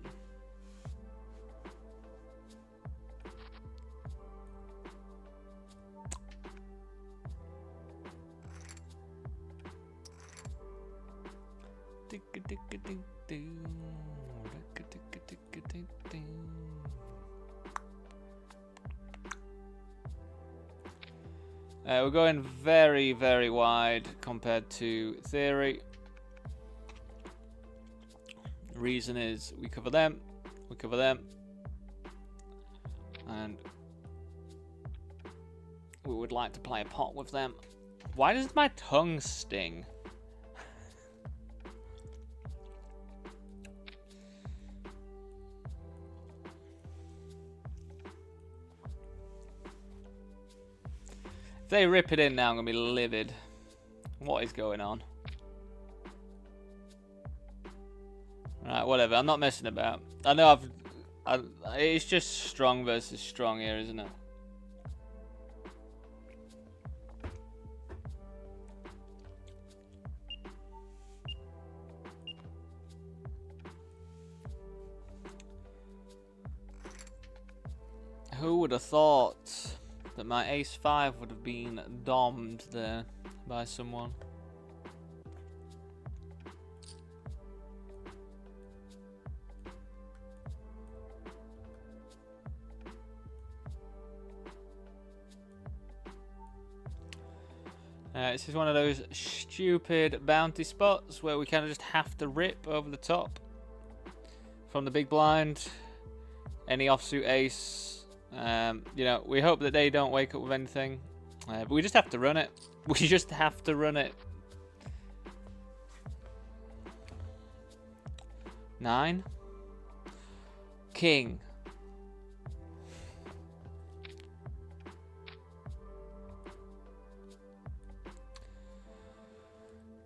A: We're going very, very wide compared to theory. Reason is we cover them, and we would like to play a pot with them. Why does my tongue sting? If they rip it in now, I'm going to be livid. What is going on? Right, whatever. I'm not messing about. I know it's just strong versus strong here, isn't it? Who would have thought that my ace-5 would have been dommed there by someone? This is one of those stupid bounty spots where we kind of just have to rip over the top from the big blind. Any offsuit ace. You know, we hope that they don't wake up with anything, but we just have to run it. We just have to run it. 9. King.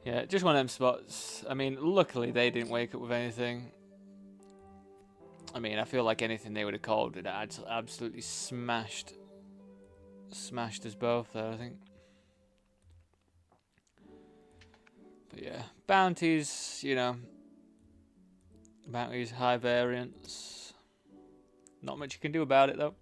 A: Yeah, just one of them spots. I mean, luckily they didn't wake up with anything. I mean, I feel like anything they would have called it absolutely smashed us both there, I think. But yeah, bounties, you know, bounties, high variance. Not much you can do about it though.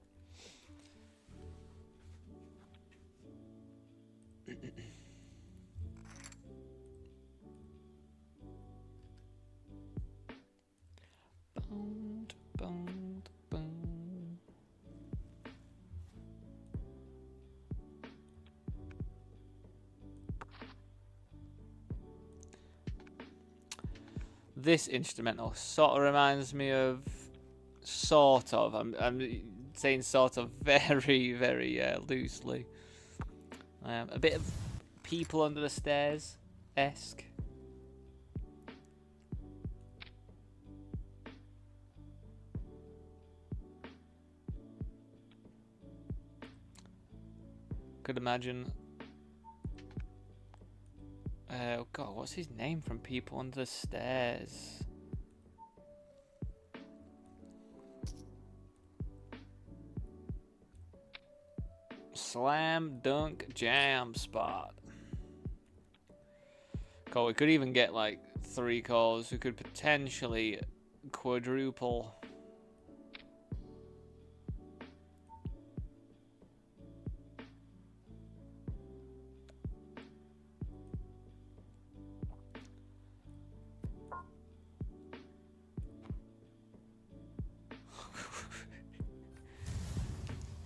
A: This instrumental sort of reminds me of, sort of, I'm saying sort of very, very loosely. A bit of People Under the Stairs-esque. Could imagine. Oh god, what's his name from People Under the Stairs? Slam Dunk Jam Spot. God, we could even get like 3 calls. We could potentially quadruple.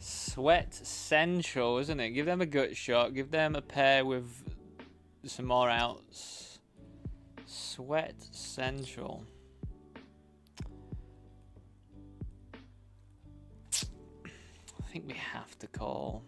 A: Sweat Central, isn't it? Give them a gut shot. Give them a pair with some more outs. Sweat Central. I think we have to call.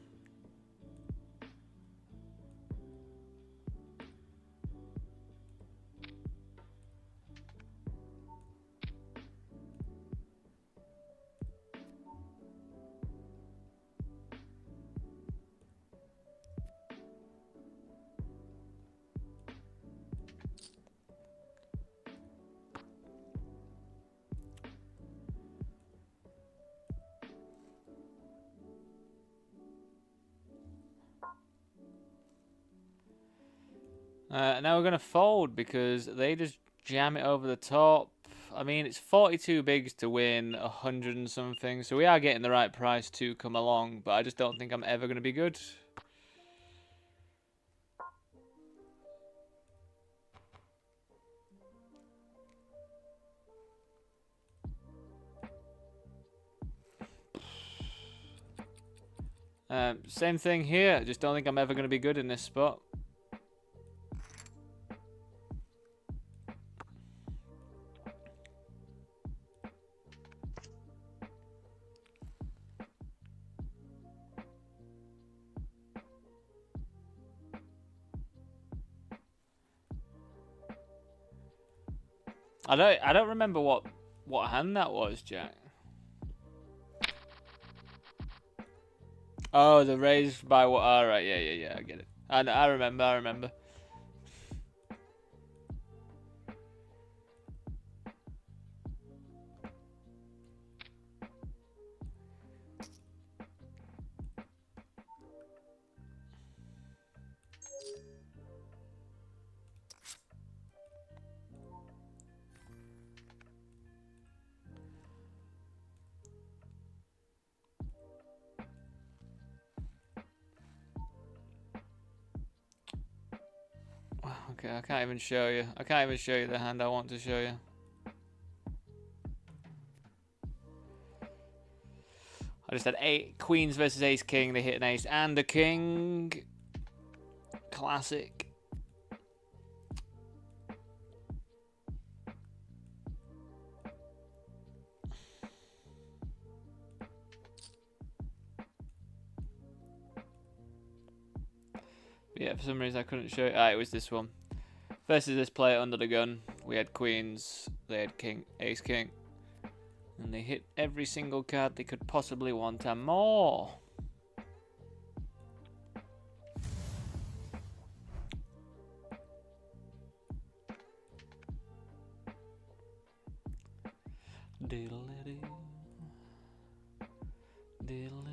A: Now we're going to fold because they just jam it over the top. I mean, it's 42 bigs to win 100 and something, so we are getting the right price to come along, but I just don't think I'm ever going to be good. Same thing here. I just don't think I'm ever going to be good in this spot. I don't remember what hand that was, Jack. Oh, the raised by what? All right, yeah, I get it. I remember. Okay, I can't even show you. I can't even show you the hand I want to show you. I just had 8 queens versus ace king. They hit an ace and a king. Classic. Yeah, for some reason I couldn't show it. Ah, it was this one. Versus this player under the gun. We had queens. They had king, ace, king. And they hit every single card they could possibly want and more. Diddle-diddy. Diddle-diddy.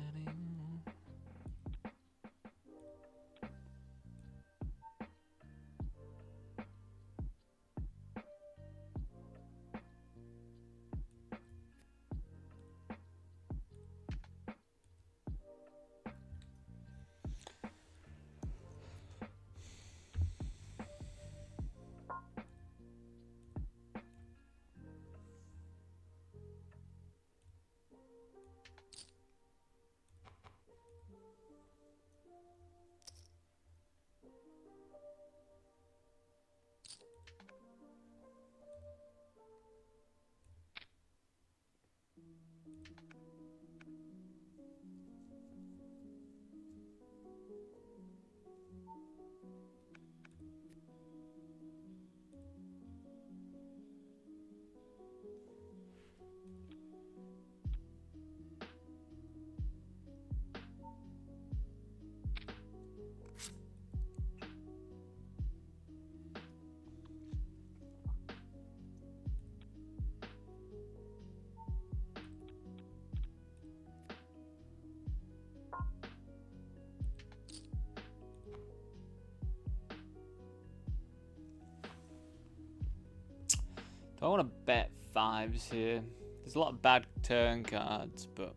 A: Do I want to bet 5s here? There's a lot of bad turn cards, but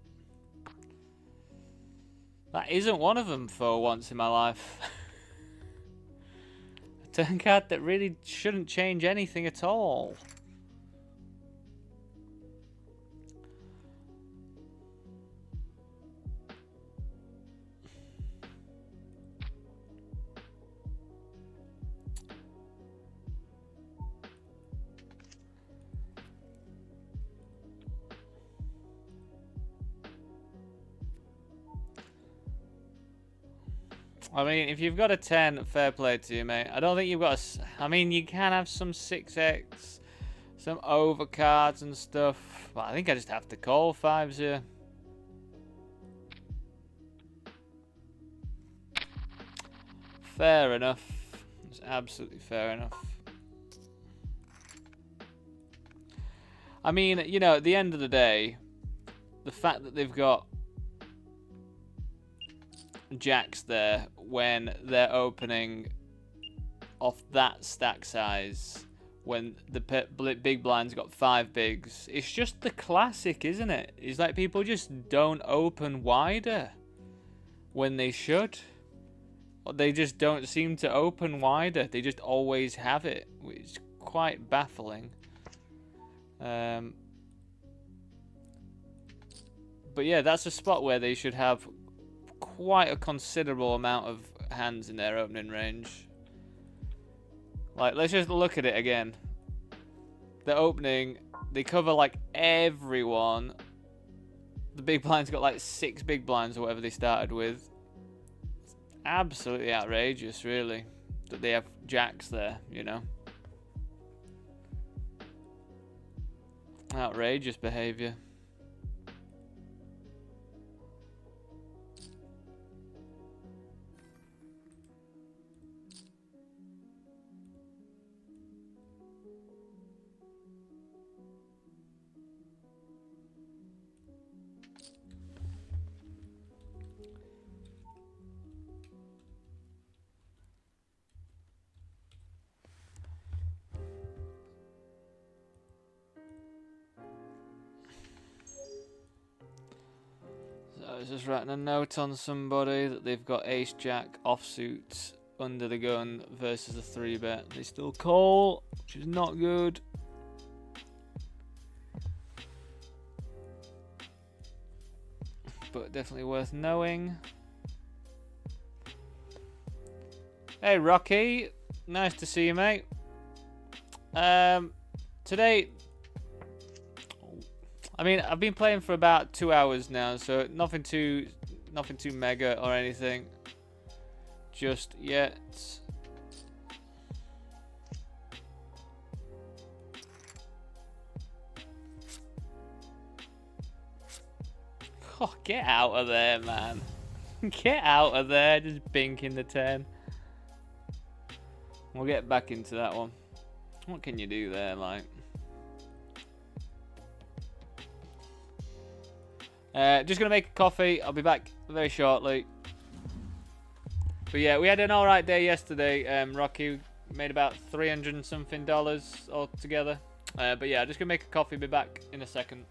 A: that isn't one of them for once in my life. A turn card that really shouldn't change anything at all. I mean, if you've got a 10, fair play to you, mate. I don't think you've got a... I mean, you can have some 6x, some overcards and stuff. But I think I just have to call 5s here. Fair enough. It's absolutely fair enough. I mean, you know, at the end of the day, the fact that they've got jacks there when they're opening off that stack size, when the big blind's got 5 bigs, it's just the classic, isn't it? It's like people just don't open wider when they should. They just don't seem to open wider. They just always have it, which is quite baffling. But yeah, that's a spot where they should have quite a considerable amount of hands in their opening range. Like, let's just look at it again. The opening, they cover like everyone. The big blind's got like 6 big blinds or whatever they started with. It's absolutely outrageous, really, that they have jacks there, you know. Outrageous behavior. I was just writing a note on somebody that they've got ace jack offsuit under the gun versus a 3-bet. They still call, which is not good. But definitely worth knowing. Hey Rocky, nice to see you, mate. Today, I mean, I've been playing for about 2 hours now, so nothing too mega or anything just yet. Oh, get out of there, man. Get out of there, just binking the 10. We'll get back into that one. What can you do there, like? Just gonna make a coffee. I'll be back very shortly. But yeah, we had an alright day yesterday. Rocky made about $300 and something altogether. But yeah, just gonna make a coffee. Be back in a second.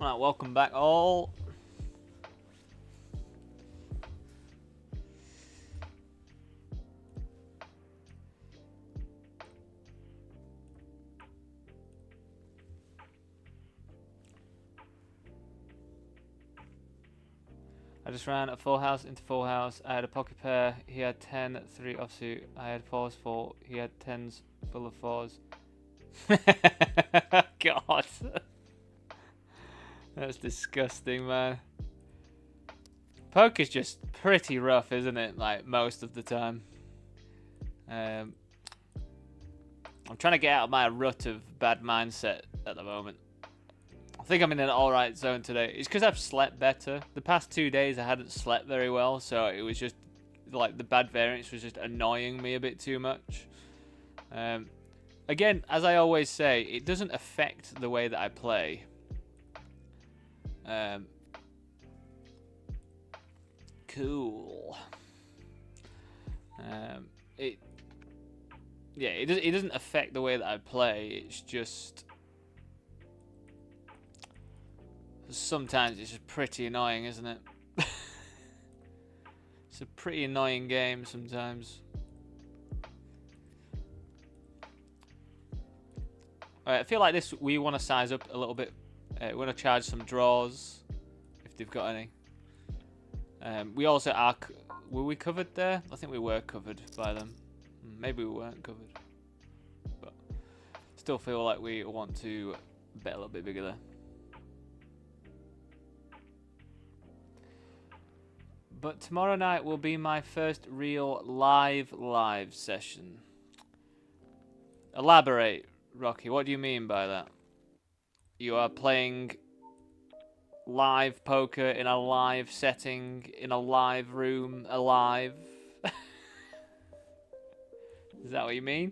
A: Right, welcome back all. I just ran a full house into full house. I had a pocket pair. He had 10, 3 offsuit. I had 4s full. He had 10s full of 4s. God. That's disgusting, man. Poker's just pretty rough, isn't it? Like, most of the time. I'm trying to get out of my rut of bad mindset at the moment. I think I'm in an alright zone today. It's because I've slept better. The past 2 days I hadn't slept very well, so it was just, like, the bad variance was just annoying me a bit too much. Again, as I always say, it doesn't affect the way that I play. Cool. It doesn't affect the way that I play. It's just sometimes it's just pretty annoying, isn't it? It's a pretty annoying game sometimes. Alright, I feel like this we want to size up a little bit. We want to charge some draws if they've got any. We also are. Were we covered there? I think we were covered by them. Maybe we weren't covered. But still feel like we want to bet a little bit bigger there. But tomorrow night will be my first real live session. Elaborate, Rocky. What do you mean by that? You are playing live poker in a live setting, in a live room, alive. Is that what you mean?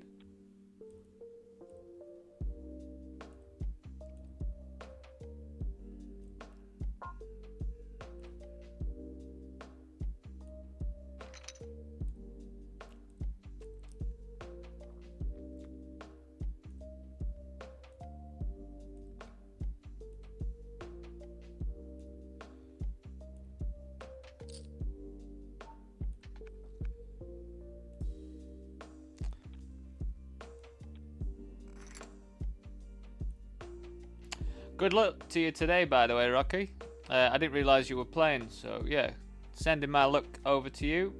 A: Good luck to you today, by the way, Rocky. I didn't realise you were playing, so yeah. Sending my luck over to you.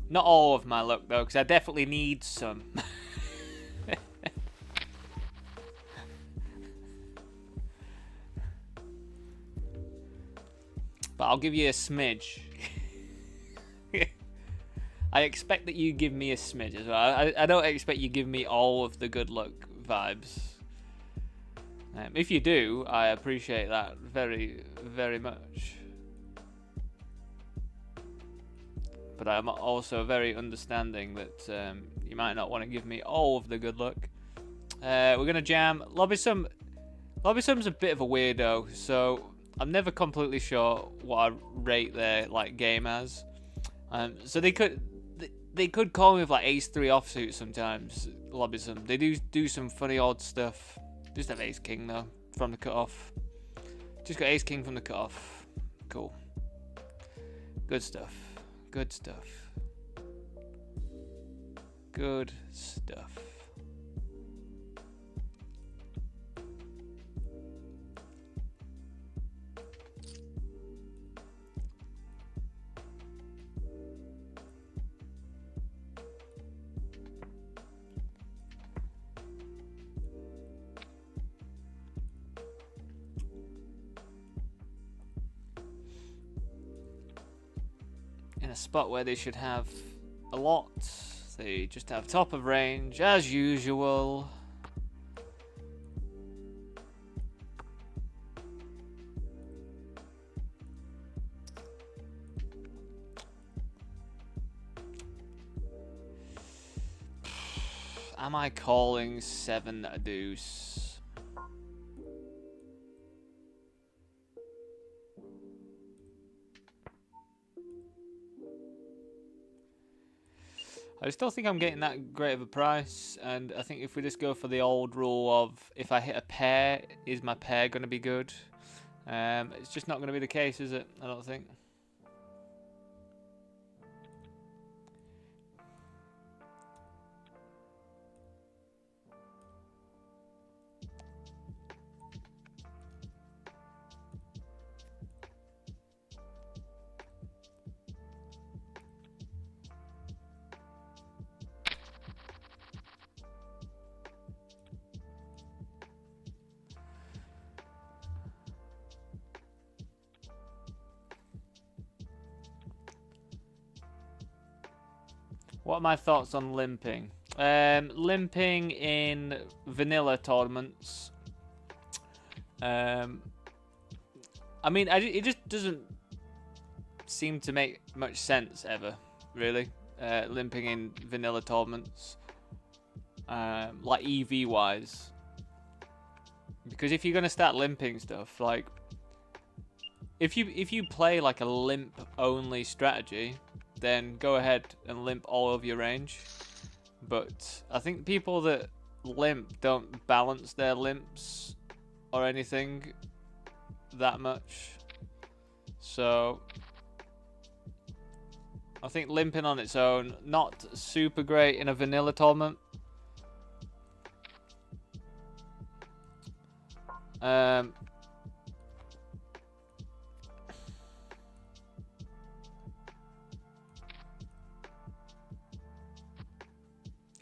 A: Not all of my luck, though, because I definitely need some. But I'll give you a smidge. I expect that you give me a smidge as well. I don't expect you give me all of the good luck vibes. If you do, I appreciate that very, very much. But I'm also very understanding that you might not want to give me all of the good luck. We're going to jam. Lobbysome. Lobbysome's a bit of a weirdo, so I'm never completely sure what I rate their like game as. So they could call me with like ace 3 offsuit sometimes. Lobbysome. They do some funny odd stuff. Just have ace king though from the cutoff. Just got ace king from the cutoff. Cool. Good stuff. Good stuff. Good stuff. In a spot where they should have a lot, they just have top of range as usual. Am I calling 7 a deuce? I still think I'm getting that great of a price, and I think if we just go for the old rule of if I hit a pair, is my pair going to be good? It's just not going to be the case, is it? I don't think. What are my thoughts on limping? Limping in vanilla tournaments. I mean, it just doesn't seem to make much sense ever, really. Limping in vanilla tournaments, like EV wise, because if you're gonna start limping stuff, like if you play like a limp only strategy, then go ahead and limp all of your range. But I think people that limp don't balance their limps or anything that much. So I think limping on its own, not super great in a vanilla tournament.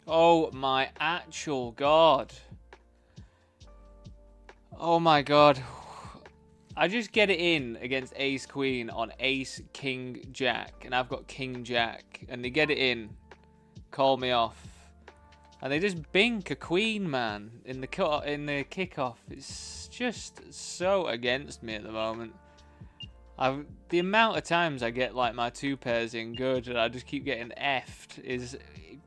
A: Oh my actual god. Oh my god. I just get it in against Ace Queen on Ace King Jack, and I've got King Jack, and they get it in, call me off, and they just bink a queen, man, in the kickoff. It's just so against me at the moment. The amount of times I get like my two pairs in good, and I just keep getting effed is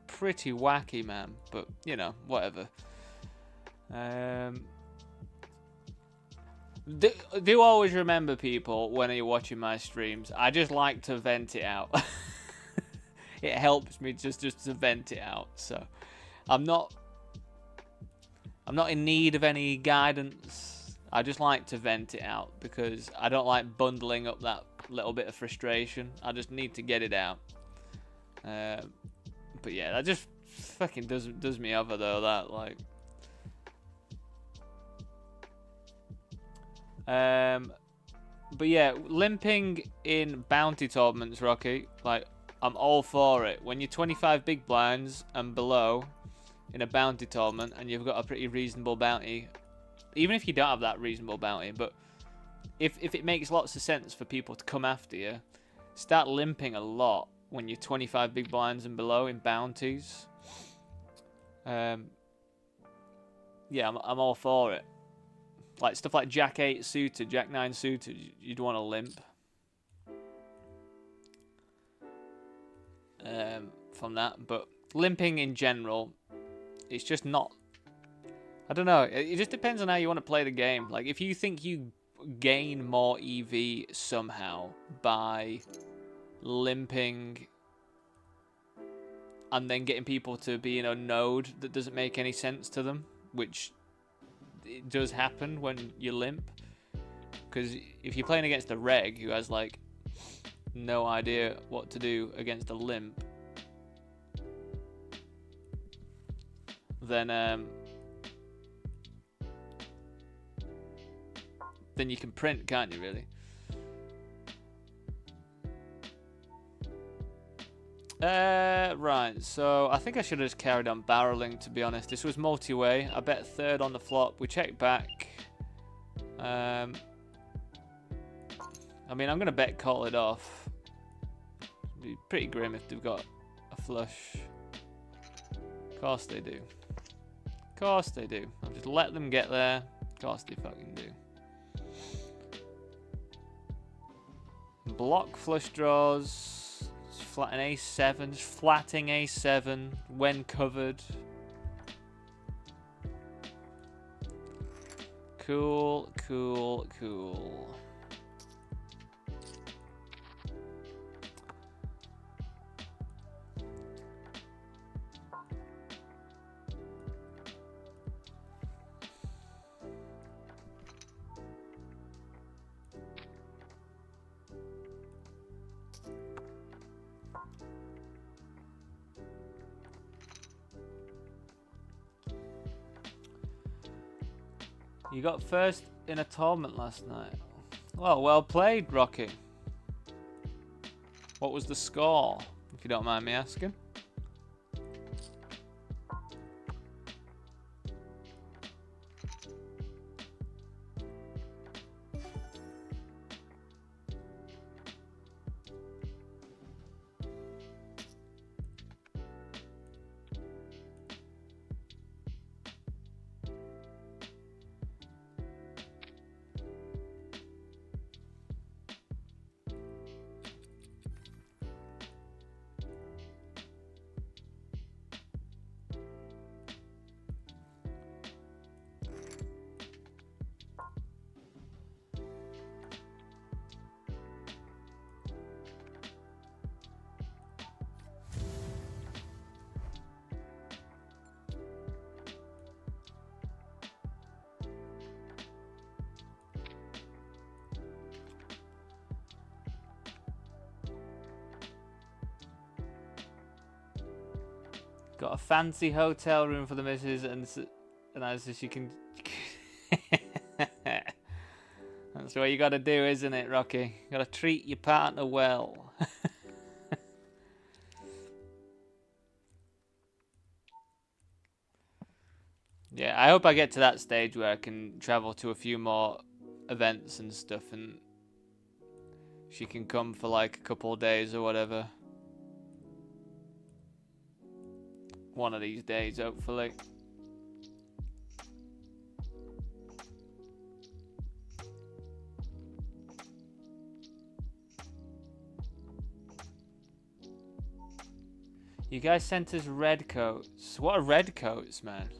A: pretty wacky, man. But you know, whatever. Do always remember, people, when you're watching my streams, I just like to vent it out. It helps me just to vent it out. So I'm not in need of any guidance. I just like to vent it out because I don't like bundling up that little bit of frustration. I just need to get it out. But yeah, that just fucking does me over though. That like. But yeah, limping in bounty tournaments, Rocky, like, I'm all for it. When you're 25 big blinds and below in a bounty tournament and you've got a pretty reasonable bounty, even if you don't have that reasonable bounty, but if it makes lots of sense for people to come after you, start limping a lot when you're 25 big blinds and below in bounties. Yeah, I'm all for it. Like stuff like Jack 8 suited, Jack 9 suited, you'd want to limp. From that, but limping in general, it's just not. I don't know. It just depends on how you want to play the game. Like if you think you gain more EV somehow by limping and then getting people to be in a node that doesn't make any sense to them, which it does happen when you limp, because if you're playing against a reg who has like no idea what to do against a limp, then you can print, can't you, really? Right, so I think I should have just carried on barreling, to be honest. This was multi-way. I bet third on the flop. We check back. I mean, I'm going to bet call it off. It'd be pretty grim if they've got a flush. Of course they do. Of course they do. I'll just let them get there. Of course they fucking do. Block flush draws. Flat an A7, just flatting A7 when covered. Cool, cool, cool. You got first in a tournament last night. Well played, Rocky. What was the score, if you don't mind me asking? Got a fancy hotel room for the missus, and as she can. That's what you got to do, isn't it, Rocky? Got to treat your partner well. Yeah, I hope I get to that stage where I can travel to a few more events and stuff, and she can come for like a couple of days or whatever. One of these days, hopefully. You guys sent us red coats. What are red coats, man?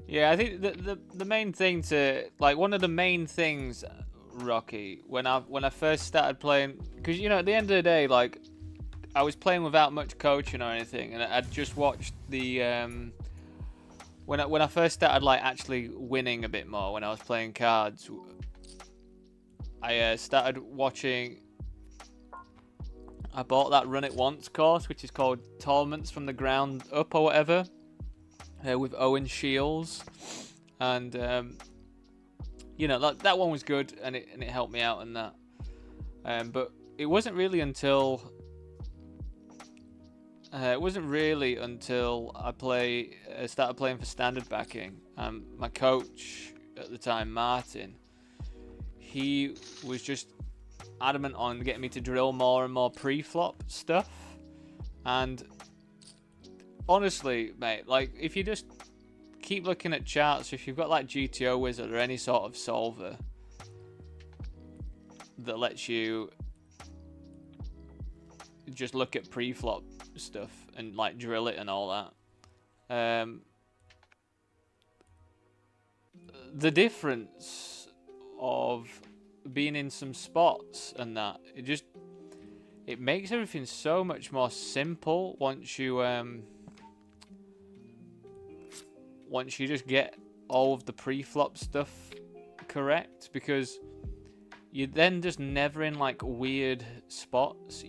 A: Yeah, I think the main thing to like one of the main things, Rocky, when I first started playing, because you know at the end of the day, like I was playing without much coaching or anything, and I'd just watched the when I first started like actually winning a bit more when I was playing cards, I started watching. I bought that Run It Once course, which is called Tournaments from the Ground Up or whatever. With Owen Shields, and you know that one was good, and it helped me out in that. But it wasn't really until I started playing for standard backing. My coach at the time, Martin, he was just adamant on getting me to drill more and more pre-flop stuff, and honestly, mate, like if you just keep looking at charts, if you've got like GTO Wizard or any sort of solver that lets you just look at pre-flop stuff and like drill it and all that, the difference of being in some spots and that, it makes everything so much more simple once you just get all of the pre-flop stuff correct, because you're then just never in like weird spots.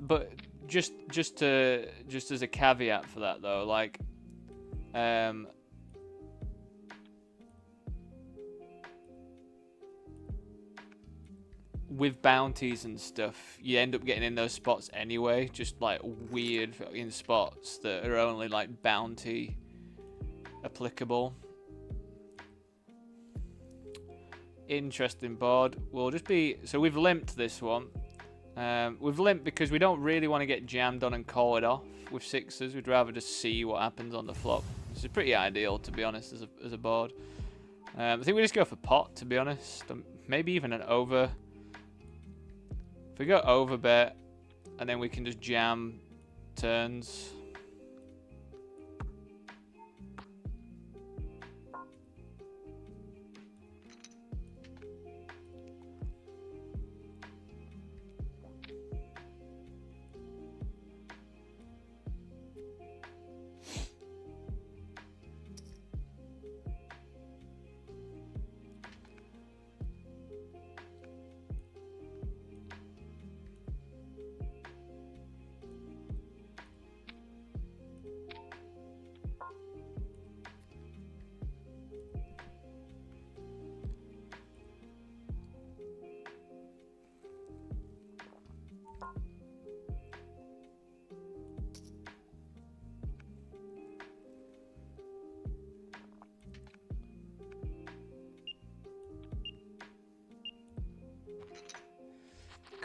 A: But just as a caveat for that though, like with bounties and stuff, you end up getting in those spots anyway, just like weird fucking spots that are only like bounty applicable. Interesting board. We'll just be, so we've limped this one. We've limped because we don't really want to get jammed on and call it off with sixes. We'd rather just see what happens on the flop. This is pretty ideal, to be honest, as a board. I think we just go for pot, to be honest. Maybe even an over. If we go over bet, and then we can just jam turns.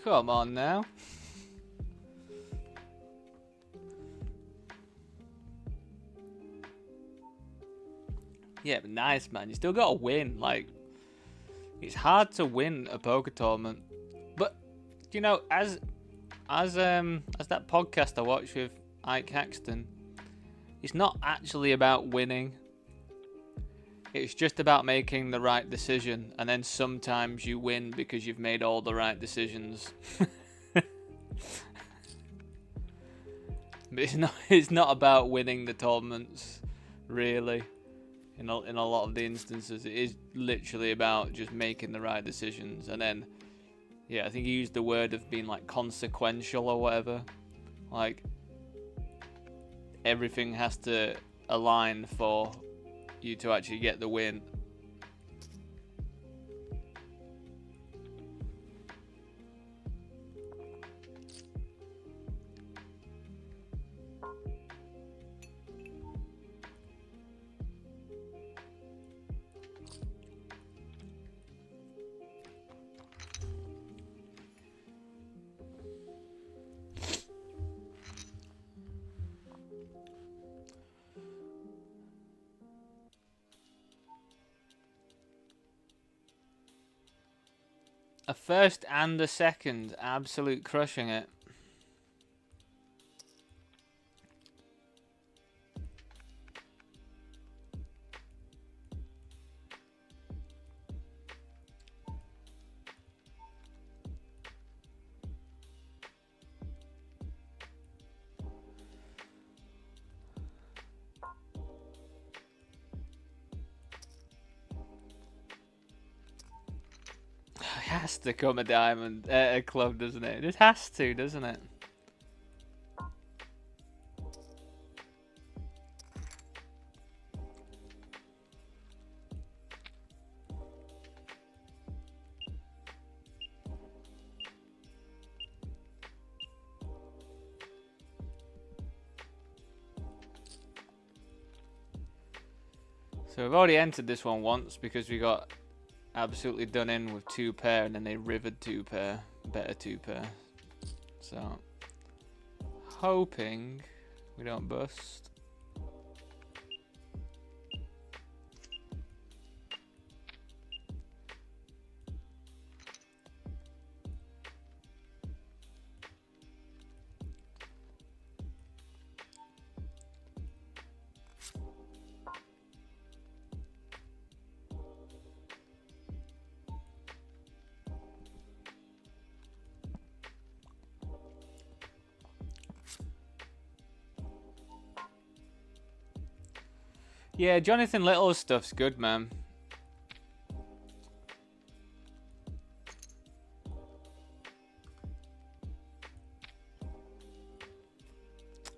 A: Come on now. Yeah, but nice, man. You still got to win. Like, it's hard to win a poker tournament. But, you know, as that podcast I watched with Ike Haxton, it's not actually about winning. It's just about making the right decision, and then sometimes you win because you've made all the right decisions. But it's not about winning the tournaments, really. In a lot of the instances, it is literally about just making the right decisions, and then, yeah, I think he used the word of being like consequential or whatever. Like, everything has to align for you to actually get the win. A first and a second, absolute crushing it. It has to come a diamond, a club, doesn't it? It has to, doesn't it? So we've already entered this one once because we got absolutely done in with 2 pair, and then they rivered 2 pair, better 2 pair. So hoping we don't bust. Yeah, Jonathan Little's stuff's good, man.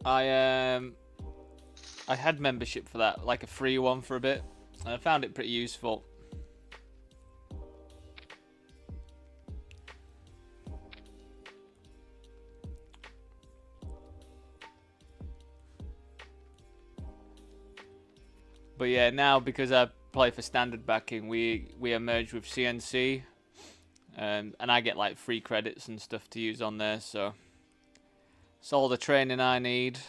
A: I had membership for that, like a free one for a bit, and I found it pretty useful. But yeah, now because I play for standard backing, we are merged with CNC, and I get like free credits and stuff to use on there. So it's all the training I need.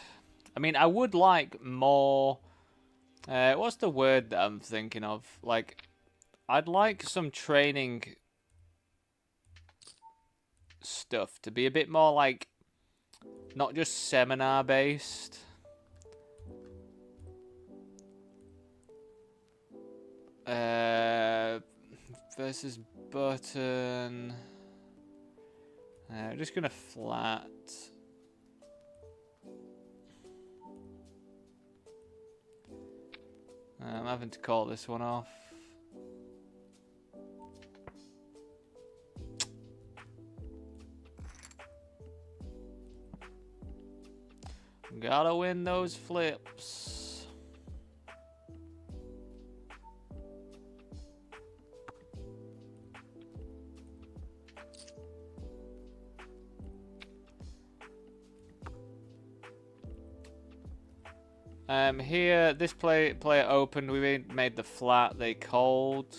A: I mean, I would like more. What's the word that I'm thinking of? Like, I'd like some training stuff to be a bit more like, not just seminar based. Versus button. We're just gonna flat. I'm having to call this one off. Gotta win those flips. Here, this player opened. We made the flat. They called.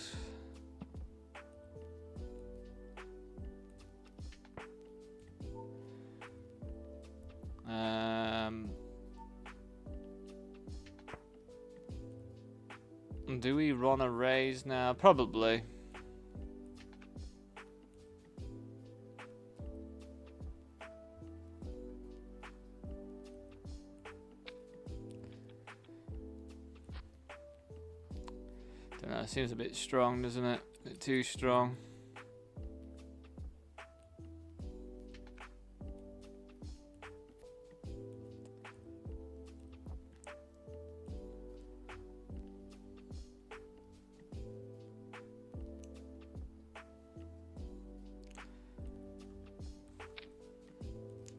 A: Do we run a raise now? Probably. Don't know, it seems a bit strong, doesn't it? A bit too strong.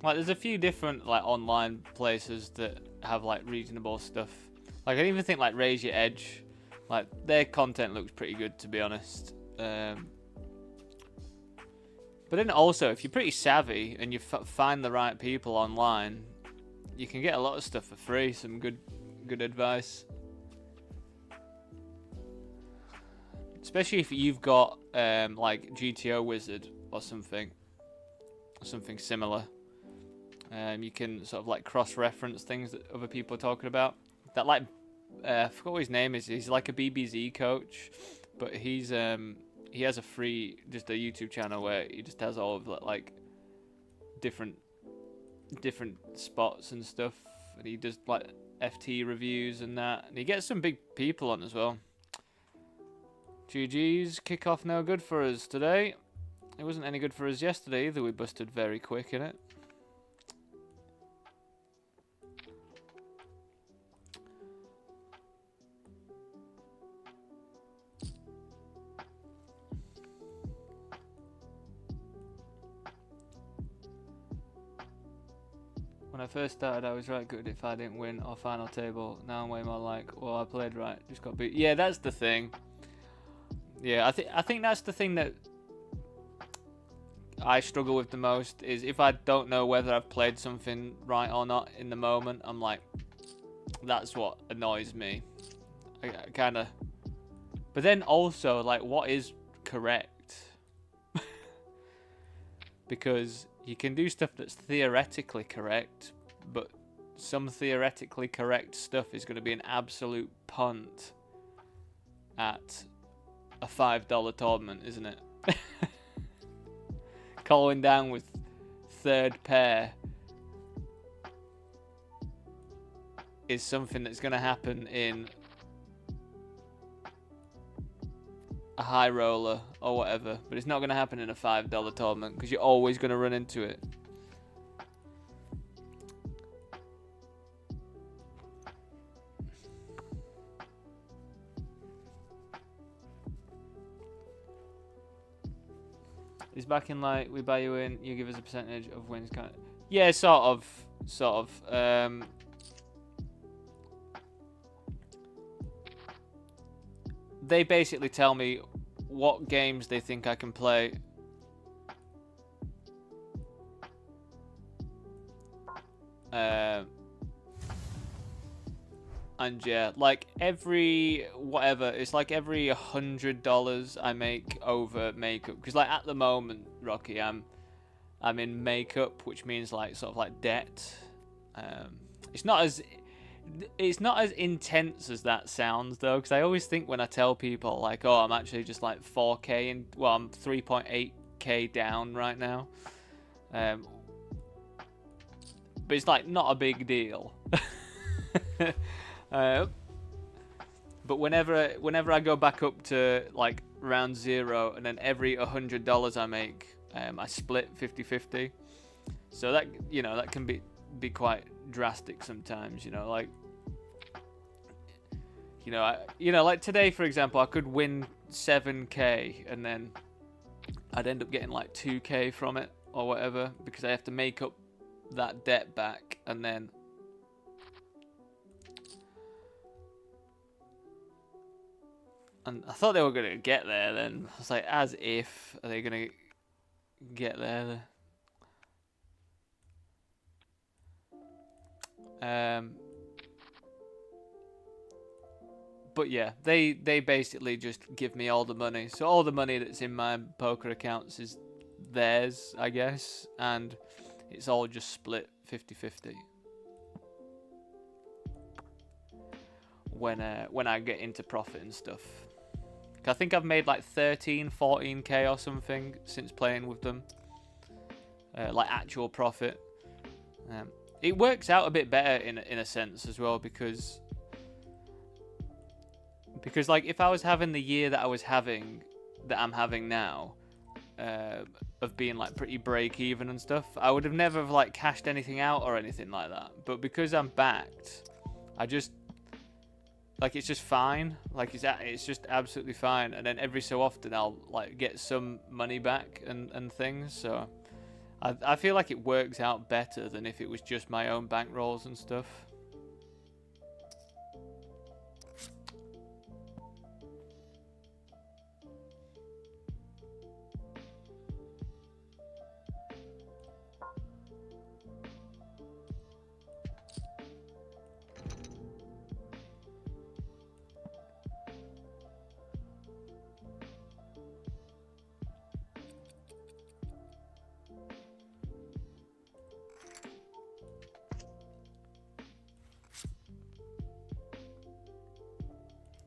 A: Like, there's a few different like online places that have like reasonable stuff. Like, I even think like Raise Your Edge, like their content looks pretty good, to be honest. But then also, if you're pretty savvy and you find the right people online, you can get a lot of stuff for free. Some good advice. Especially if you've got like GTO Wizard or something similar. You can sort of like cross-reference things that other people are talking about. That like, I forgot what his name is. He's like a BBZ coach, but he has a free, just a YouTube channel where he just has all of like different spots and stuff, and he does like FT reviews and that, and he gets some big people on as well. GG's, kickoff no good for us today. It wasn't any good for us yesterday either. We busted very quick in it. When I first started, I was right good if I didn't win or final table. Now I'm way more like, well, I played right, just got beat. Yeah, that's the thing. Yeah, I think that's the thing that I struggle with the most, is if I don't know whether I've played something right or not in the moment, I'm like, that's what annoys me. I kind of... But then also, like, what is correct? Because you can do stuff that's theoretically correct, but some theoretically correct stuff is going to be an absolute punt at a $5 tournament, isn't it? Calling down with third pair is something that's going to happen in a high roller or whatever, but it's not going to happen in a $5 tournament because you're always going to run into it. Is backing like we buy you in, you give us a percentage of wins, kind of? Yeah, sort of. They basically tell me what games they think I can play. And yeah, like every whatever, it's like every $100 I make over makeup. Because like at the moment, Rocky, I'm in makeup, which means like sort of like debt. It's not as intense as that sounds though, because I always think when I tell people like, oh, I'm actually just like 4K and well, I'm 3.8K down right now. But it's like not a big deal. But whenever I go back up to like round zero, and then every $100 I make, I split 50-50. So that, you know, that can be quite drastic sometimes. You know, like, you know, like today for example, I could win 7K and then I'd end up getting like 2K from it or whatever, because I have to make up that debt back, and then I thought they were gonna get there. Then I was like, as if, are they gonna get there? But yeah, they basically just give me all the money. So all the money that's in my poker accounts is theirs, I guess, and it's all just split 50-50. When I get into profit and stuff. I think I've made like 13-14K or something since playing with them. Like actual profit. It works out a bit better in a sense as well, because like if I was having the year that I'm having now, of being like pretty break even and stuff, I would have never like cashed anything out or anything like that. But because I'm backed, I just like, it's just fine. Like it's just absolutely fine. And then every so often I'll like get some money back and things. So I feel like it works out better than if it was just my own bankrolls and stuff.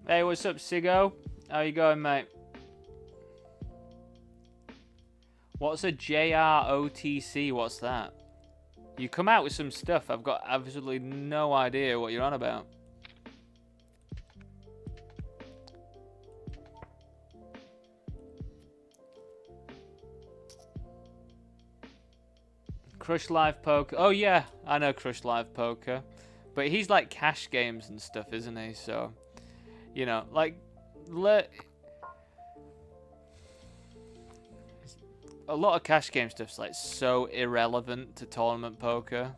A: Hey, what's up, Sigo? How you going, mate? What's a JROTC? What's that? You come out with some stuff. I've got absolutely no idea what you're on about. Crush Live Poker. Oh, yeah. I know Crush Live Poker. But he's like cash games and stuff, isn't he? So, you know, like, a lot of cash game stuff's like so irrelevant to tournament poker.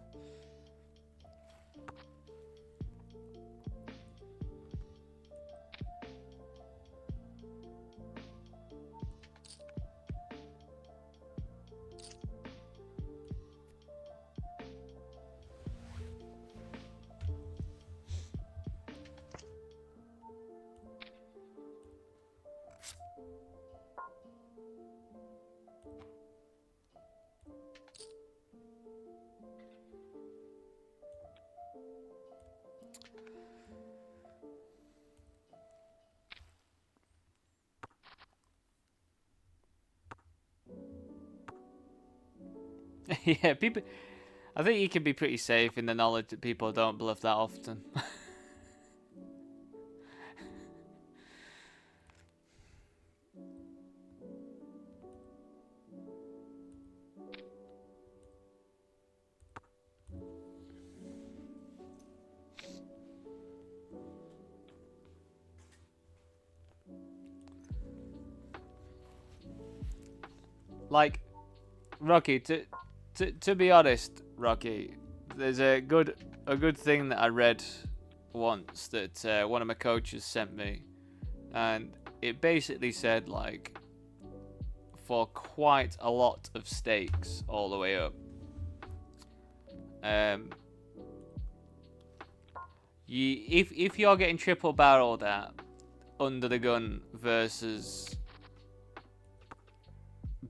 A: Yeah, people. I think you can be pretty safe in the knowledge that people don't bluff that often. Like, Rocky, to be honest, Rocky, there's a good thing that I read once that one of my coaches sent me, and it basically said, like, for quite a lot of stakes all the way up, If you're getting triple barreled at under the gun versus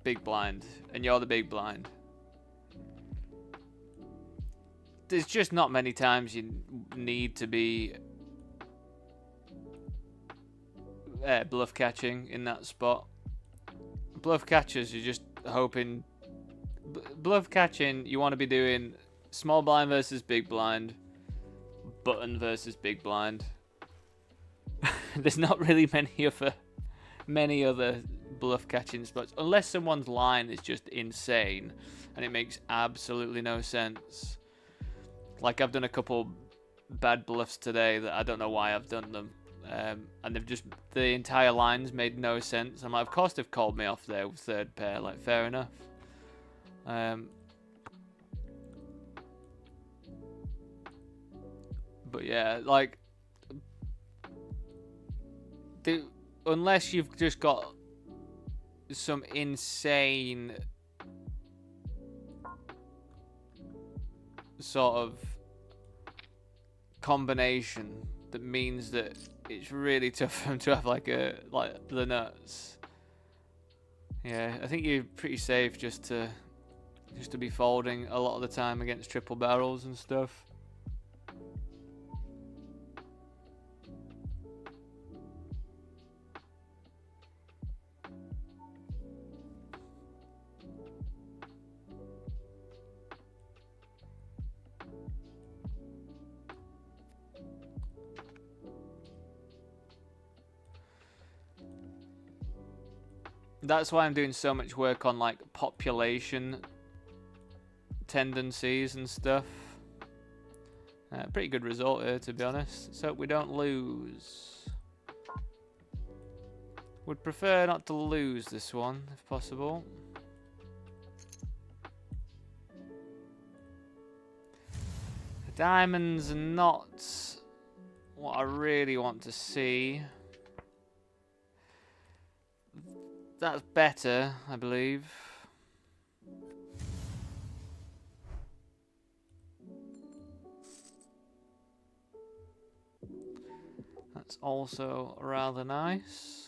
A: big blind, and you're the big blind, there's just not many times you need to be bluff catching in that spot. Bluff catchers, you're just hoping. Bluff catching, you want to be doing small blind versus big blind, button versus big blind. There's not really many other bluff catching spots, unless someone's line is just insane and it makes absolutely no sense. Like, I've done a couple bad bluffs today that I don't know why I've done them. And the entire lines made no sense. I'm like, of course they've called me off there with third pair. Like, fair enough. But yeah, like, unless you've just got some insane sort of combination that means that it's really tough for them to have like the nuts. Yeah, I think you're pretty safe just to be folding a lot of the time against triple barrels and stuff. That's why I'm doing so much work on like population tendencies and stuff. Pretty good result here, to be honest. So we don't lose. Would prefer not to lose this one, if possible. Diamonds are not what I really want to see. That's better, I believe. That's also rather nice.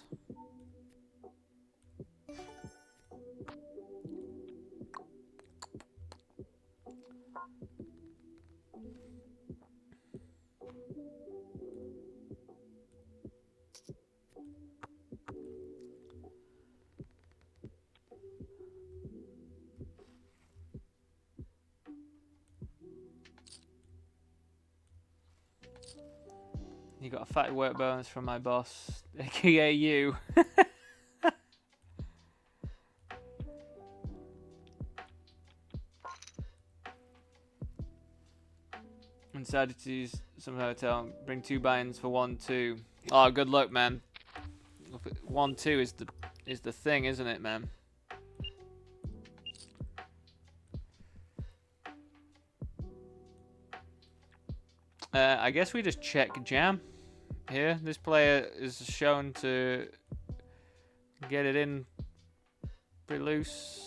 A: You got a fat work bonus from my boss, aka you. And decided to use some hotel. Bring 2 buy-ins for 1-2. Oh, good luck, man. 1-2 is the thing, isn't it, man? I guess we just check jam here. This player is shown to get it in pretty loose.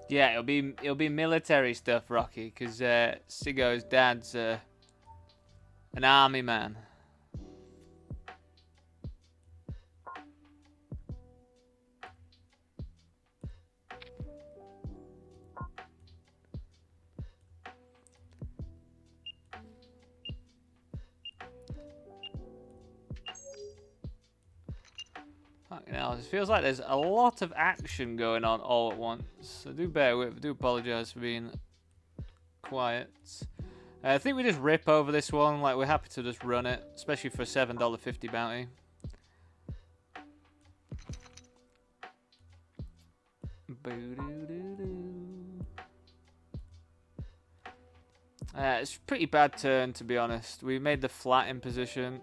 A: Yeah, it'll be military stuff, Rocky, because Sigo's dad's An army man. Fucking hell, it feels like there's a lot of action going on all at once. So do bear with, I do apologise for being quiet. I think we just rip over this one, like we're happy to just run it, especially for a $7.50 bounty. It's a pretty bad turn, to be honest. We made the flat in position.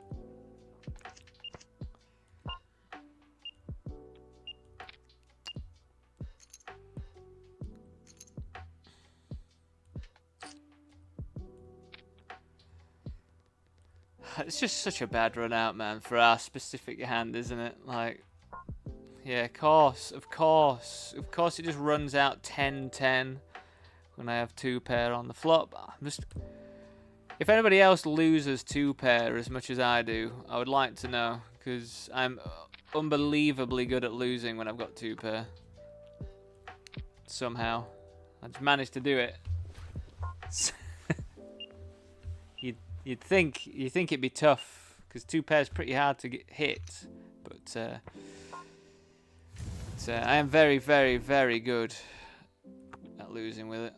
A: It's just such a bad run out, man, for our specific hand, isn't it? Like, yeah, of course it just runs out 10-10 when I have 2 pair on the flop. If anybody else loses 2 pair as much as I do, I would like to know, because I'm unbelievably good at losing when I've got 2 pair. Somehow, I just managed to do it. You'd think it'd be tough, because 2 pairs pretty hard to get hit, but I am very, very, very good at losing with it.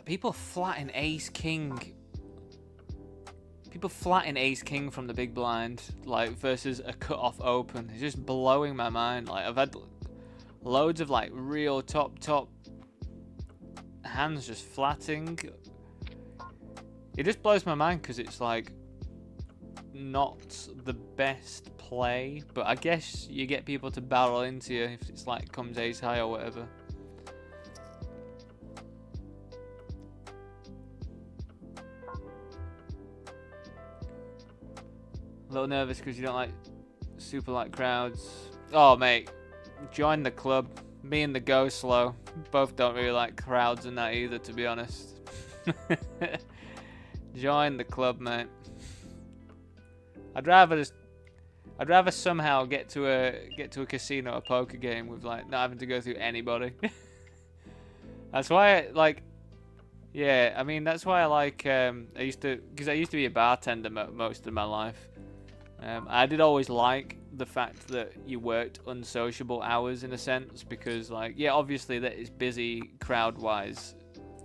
A: People flatten ace king. People flatten ace king from the big blind, like, versus a cut off open. It's just blowing my mind. Like, I've had loads of like real top hands just flatting. It just blows my mind because it's like not the best play, but I guess you get people to barrel into you if it's like comes ace high or whatever. A little nervous because you don't like super light crowds. Oh mate, join the club. Me and the Go Slow both don't really like crowds and that either, to be honest. Join the club, mate. I'd rather somehow get to a casino or poker game with like not having to go through anybody. That's why yeah, I mean that's why I like I used to be a bartender most of my life. I did always like the fact that you worked unsociable hours in a sense, because like, yeah, obviously that is busy crowd wise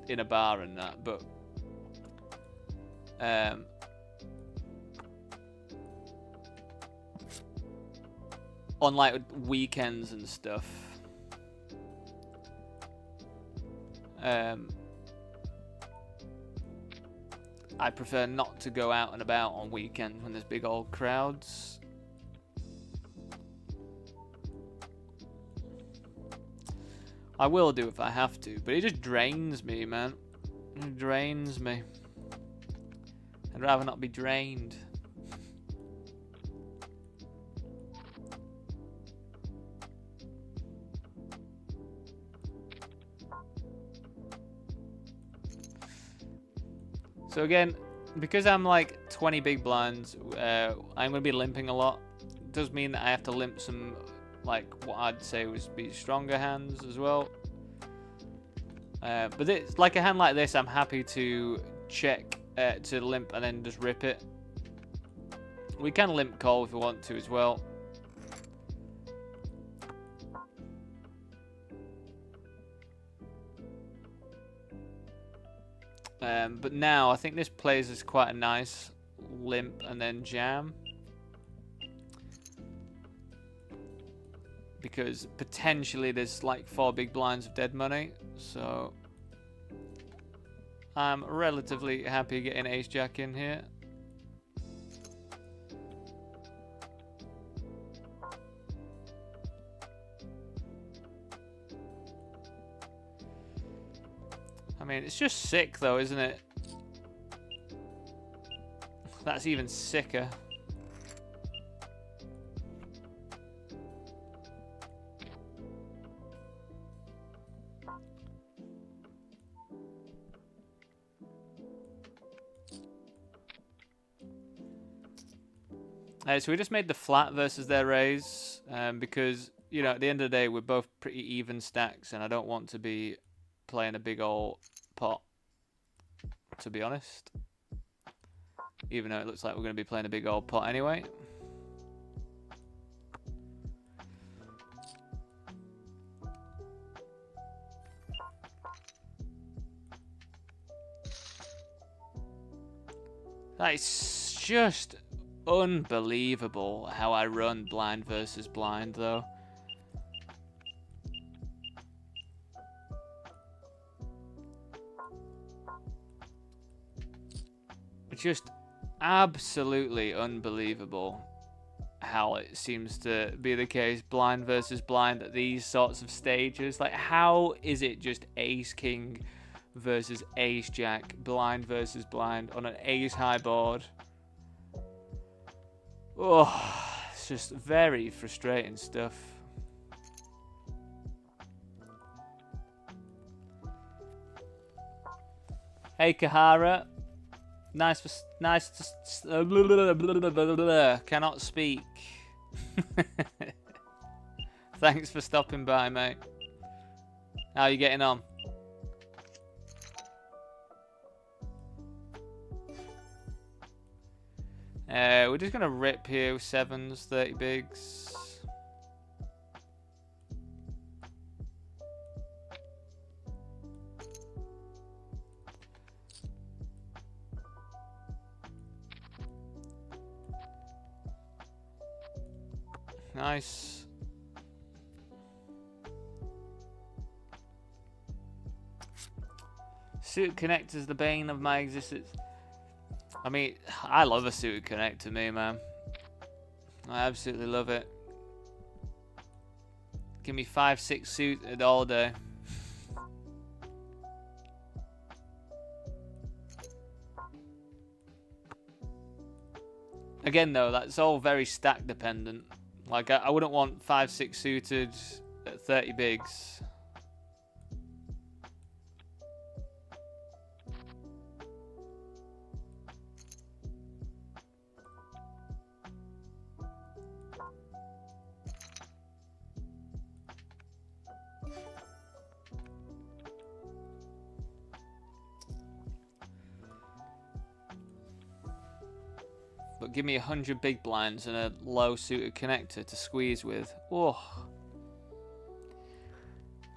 A: in a bar and that, but on like weekends and stuff, I prefer not to go out and about on weekends when there's big old crowds. I will do if I have to, but it just drains me, man. It drains me. I'd rather not be drained. So again, because I'm like 20 big blinds, I'm going to be limping a lot. It does mean that I have to limp some, like, what I'd say would be stronger hands as well. But it's like a hand like this, I'm happy to check to limp and then just rip it. We can limp call if we want to as well. But now I think this plays as quite a nice limp and then jam, because potentially there's like 4 big blinds of dead money, so I'm relatively happy getting ace jack in here. I mean, it's just sick though, isn't it? That's even sicker. So we just made the flat versus their raise, because, you know, at the end of the day, we're both pretty even stacks, and I don't want to be playing a big old pot, to be honest. Even though it looks like we're going to be playing a big old pot anyway. That is just unbelievable how I run blind versus blind, though. It's just absolutely unbelievable how it seems to be the case, blind versus blind at these sorts of stages. Like, how is it just ace king versus ace jack, blind versus blind on an ace high board? Oh, it's just very frustrating stuff. Hey Kahara, nice to cannot speak. Thanks for stopping by, mate. How are you getting on? We're just gonna rip here with sevens, 30 bigs. Nice. Suit connect is the bane of my existence. I mean, I love a suited connect to me, man. I absolutely love it. Give me 5-6 suited all day. Again, though, that's all very stack dependent. Like, I wouldn't want 5-6 suited at 30 bigs. But give me 100 big blinds and a low suited connector to squeeze with. Oh.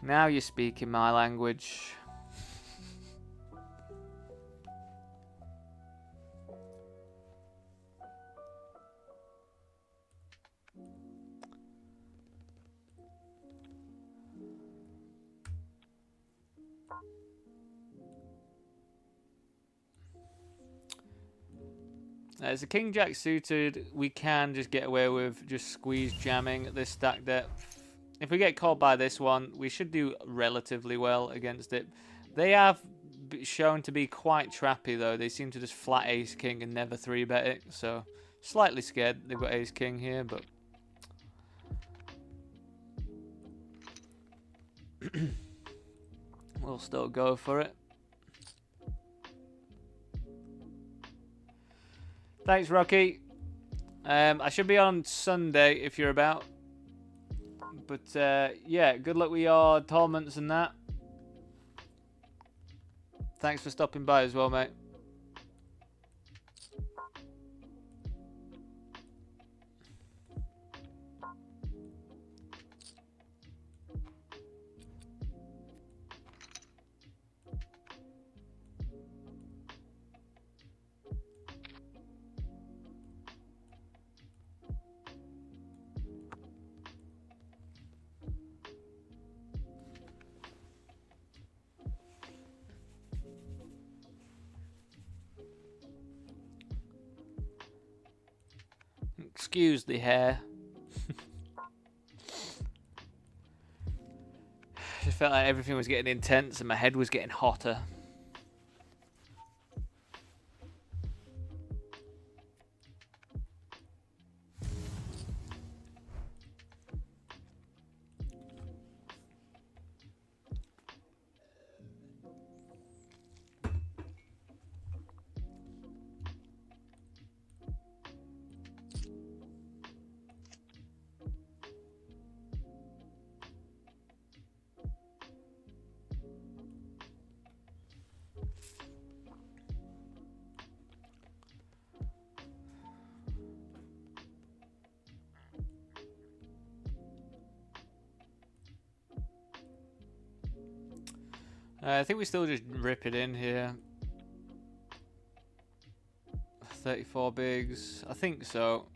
A: Now you're speaking my language. As a king jack suited, we can just get away with just squeeze jamming at this stack depth. If we get caught by this one, we should do relatively well against it. They have shown to be quite trappy though. They seem to just flat ace king and never 3-bet it, so slightly scared they've got ace king here, but we'll still go for it. Thanks, Rocky. I should be on Sunday if you're about. But yeah, good luck with your tournaments and that. Thanks for stopping by as well, mate. Excuse the hair. Just felt like everything was getting intense and my head was getting hotter. I think we still just rip it in here. 34 bigs. I think so.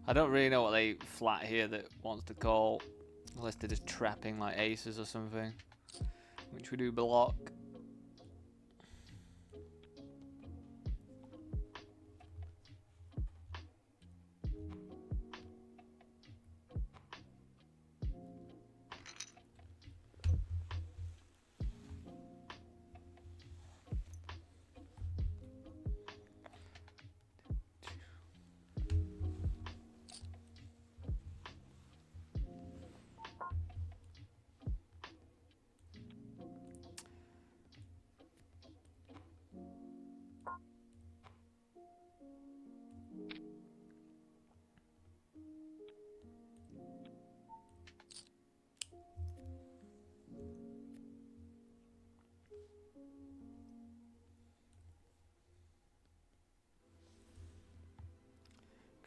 A: I don't really know what they flat here that wants to call, unless they're just trapping like aces or something, which we do block.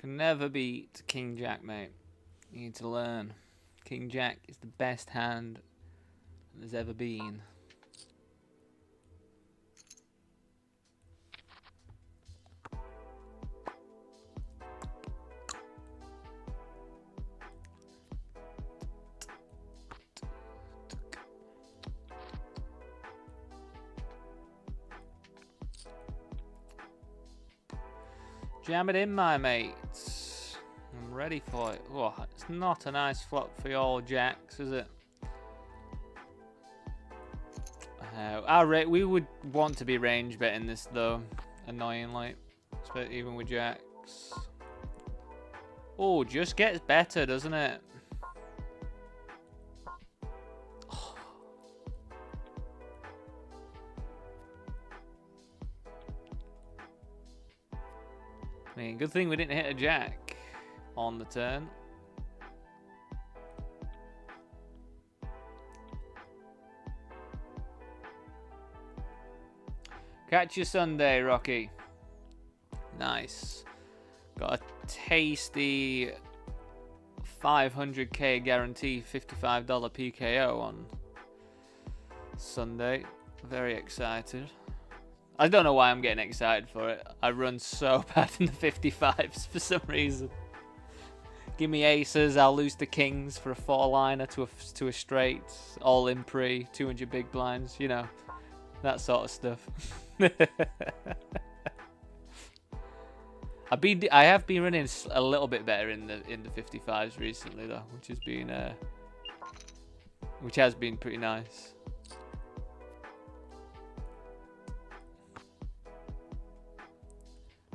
A: Can never beat King Jack, mate. You need to learn. King Jack is the best hand there's ever been. Jam it in, my mates. I'm ready for it. Oh, it's not a nice flop for your jacks, is it? We would want to be range betting this though, annoyingly, even with jacks. Oh, just gets better, doesn't it? I mean, good thing we didn't hit a jack on the turn. Catch you Sunday, Rocky. Nice. Got a tasty 500k guarantee $55 PKO on Sunday. Very excited. I don't know why I'm getting excited for it. I run so bad in the 55s for some reason. Give me aces, I'll lose the kings for a 4-liner to a straight, all in pre, 200 big blinds, you know, that sort of stuff. I have been running a little bit better in the 55s recently though, which has been pretty nice.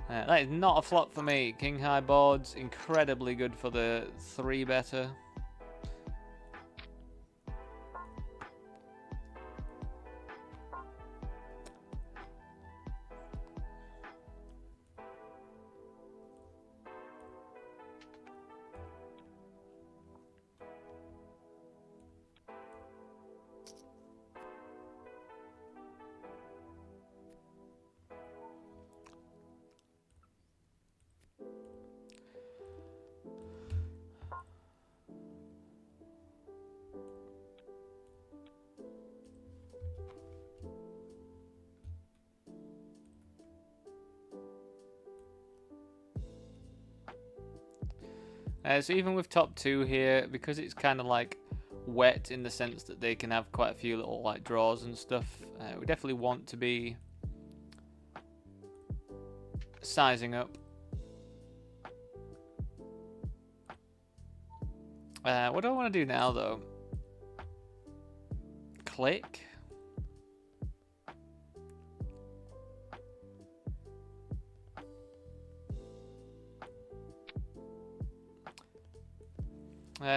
A: That is not a flop for me. King high boards, incredibly good for the 3-better. So even with top 2 here, because it's kind of like wet in the sense that they can have quite a few little like draws and stuff, we definitely want to be sizing up. What do I want to do now though? Click.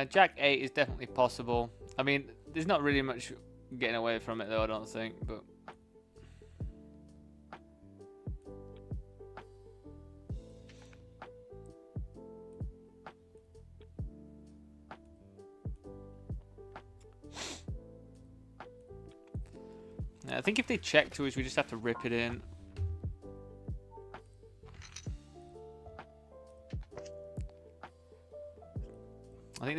A: Jack 8 is definitely possible. I mean, there's not really much getting away from it though, I don't think, but I think if they check to us, we just have to rip it in.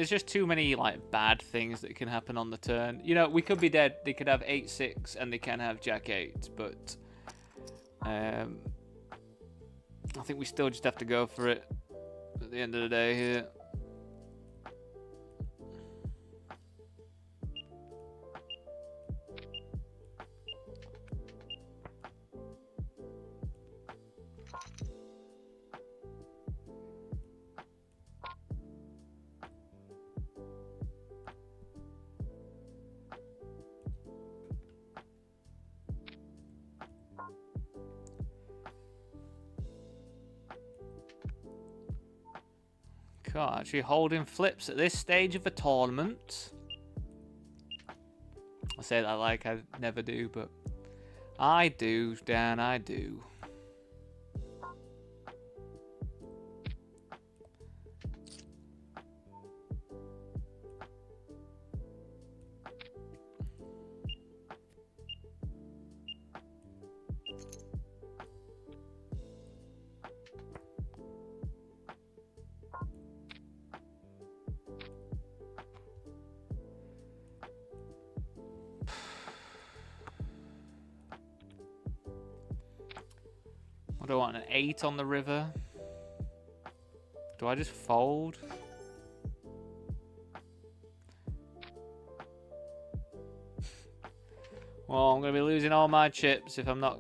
A: there's just too many like bad things that can happen on the turn. You know, we could be dead. They could have 8-6 and they can have Jack 8, but I think we still just have to go for it at the end of the day here. God, actually holding flips at this stage of a tournament. I say that like I never do, but I do, Dan, I do. What do I want, an 8 on the river? Do I just fold? Well, I'm going to be losing all my chips if I'm not...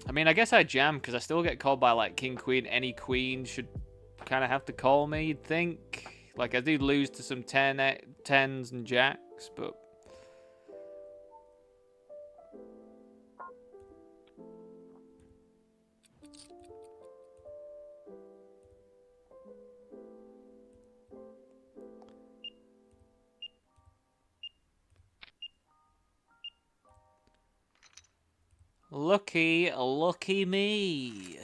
A: I mean, I guess I jam because I still get called by like king, queen. Any queen should kind of have to call me, you'd think. Like, I do lose to some 10s and jacks, but... Lucky me.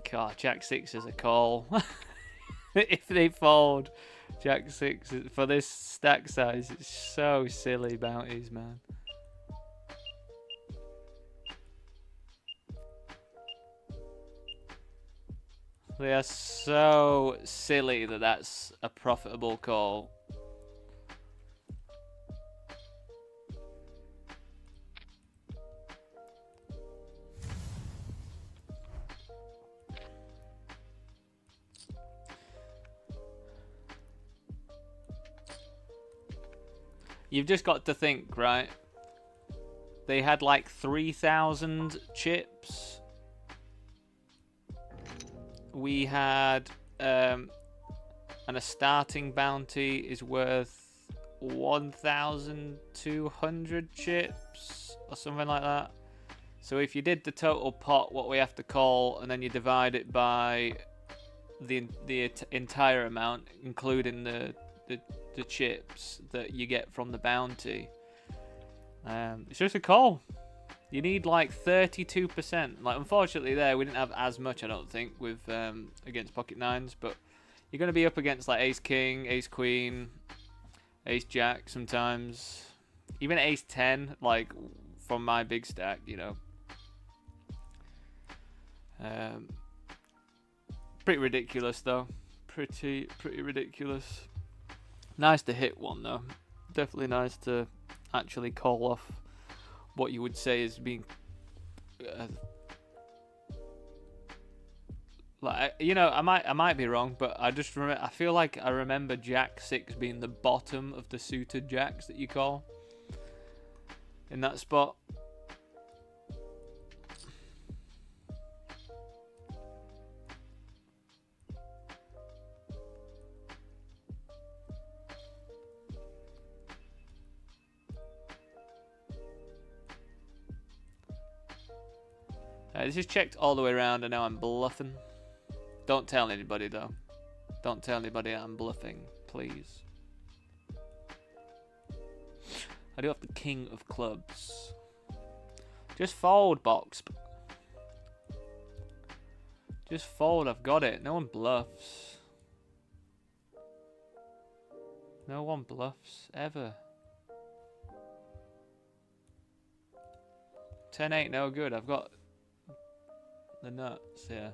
A: God, Jack 6 is a call. If they fold Jack 6 for this stack size, it's so silly, bounties, man. They are so silly that that's a profitable call. You've just got to think, right? They had like 3,000 chips. We had, and a starting bounty is worth 1,200 chips or something like that. So if you did the total pot, what we have to call, and then you divide it by the entire amount, including the chips that you get from the bounty, it's just a call. You need like 32%. Like, unfortunately there we didn't have as much, I don't think, with against pocket nines, but you're going to be up against like ace king, ace queen, ace jack sometimes, even ace 10, like from my big stack, you know. Pretty ridiculous though. Pretty ridiculous. Nice to hit one though. Definitely nice to actually call off what you would say is being like, you know, I might be wrong, but I just remember, I feel like I remember Jack 6 being the bottom of the suited jacks that you call in that spot. This is checked all the way around, and now I'm bluffing. Don't tell anybody, though. Don't tell anybody I'm bluffing, please. I do have the king of clubs. Just fold, box. Just fold, I've got it. No one bluffs. No one bluffs, ever. 10 ain't no good, I've got the nuts, yeah.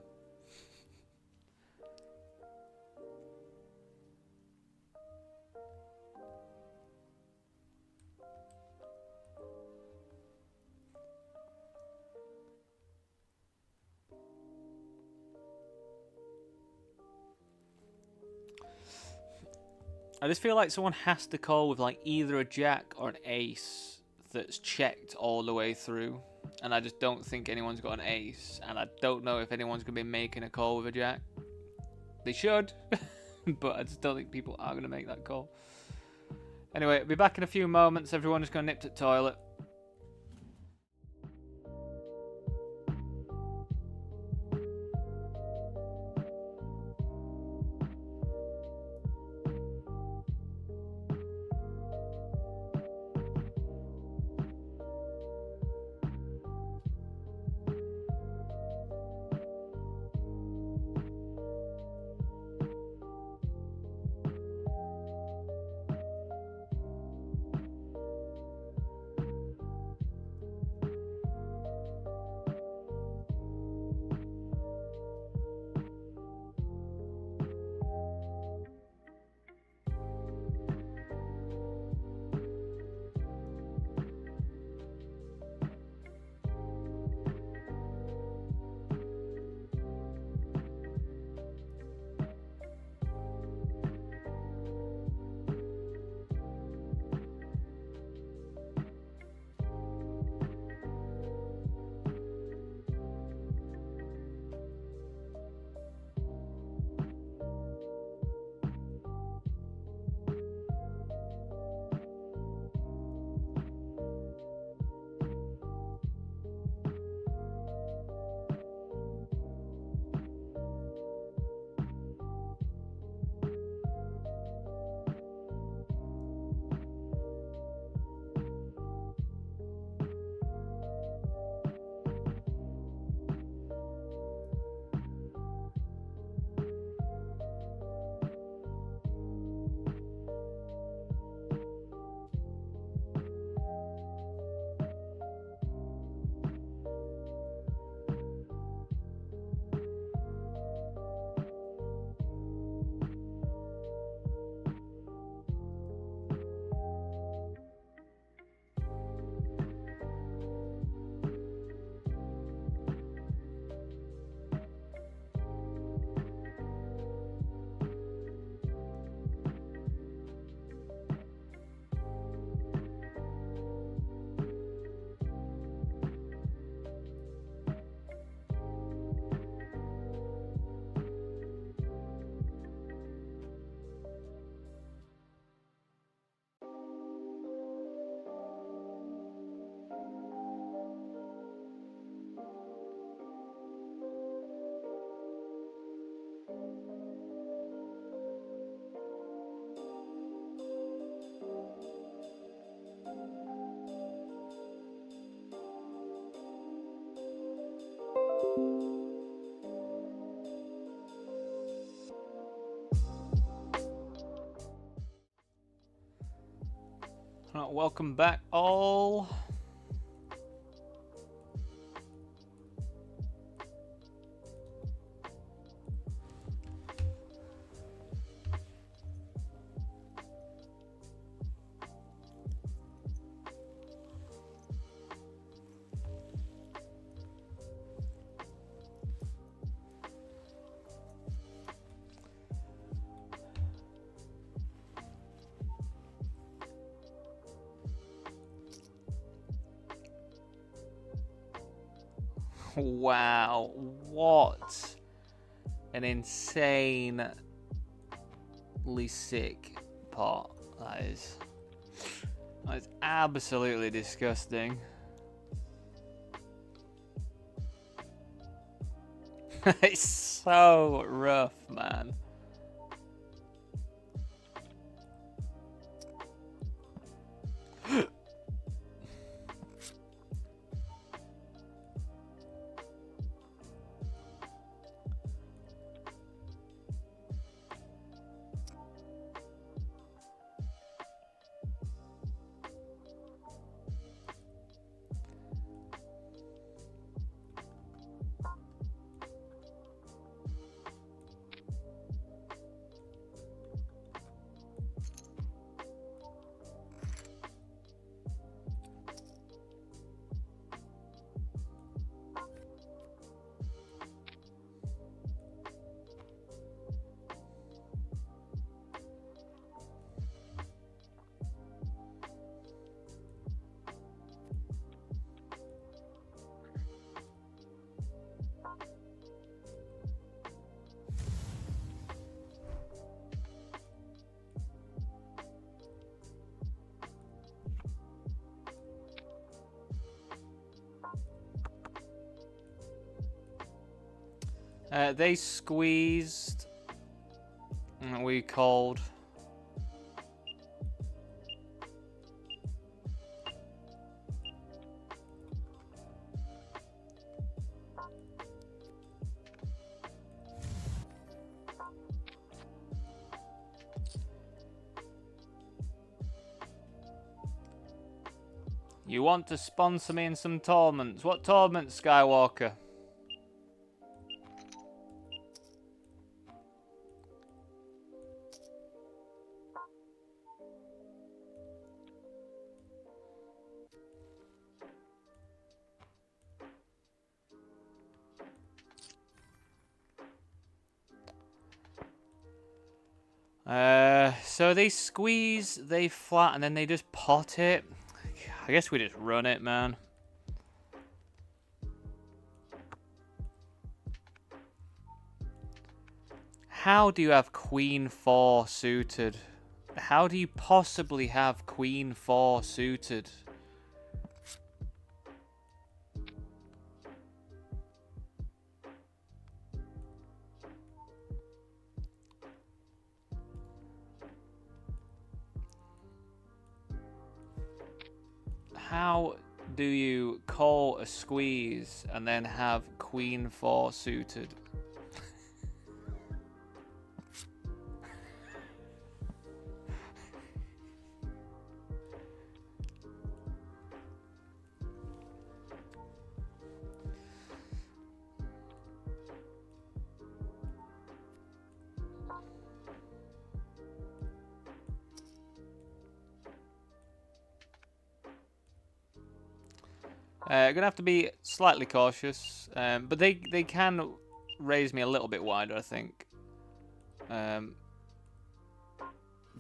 A: I just feel like someone has to call with like either a jack or an ace that's checked all the way through. And I just don't think anyone's got an ace. And I don't know if anyone's going to be making a call with a jack. They should. But I just don't think people are going to make that call. Anyway, I'll be back in a few moments. Everyone is going to nip to the toilet. Right, welcome back all. Wow, what an insanely sick pot that is. That is absolutely disgusting. It's so rough, man. They squeezed. We called. You want to sponsor me in some tournaments? What tournaments, Skywalker? So they squeeze, they flat, and then they just pot it. I guess we just run it, man. How do you have Queen 4 suited? How do you possibly have Queen 4 suited? How do you call a squeeze and then have Queen 4 suited? Gonna have to be slightly cautious, but they can raise me a little bit wider, I think.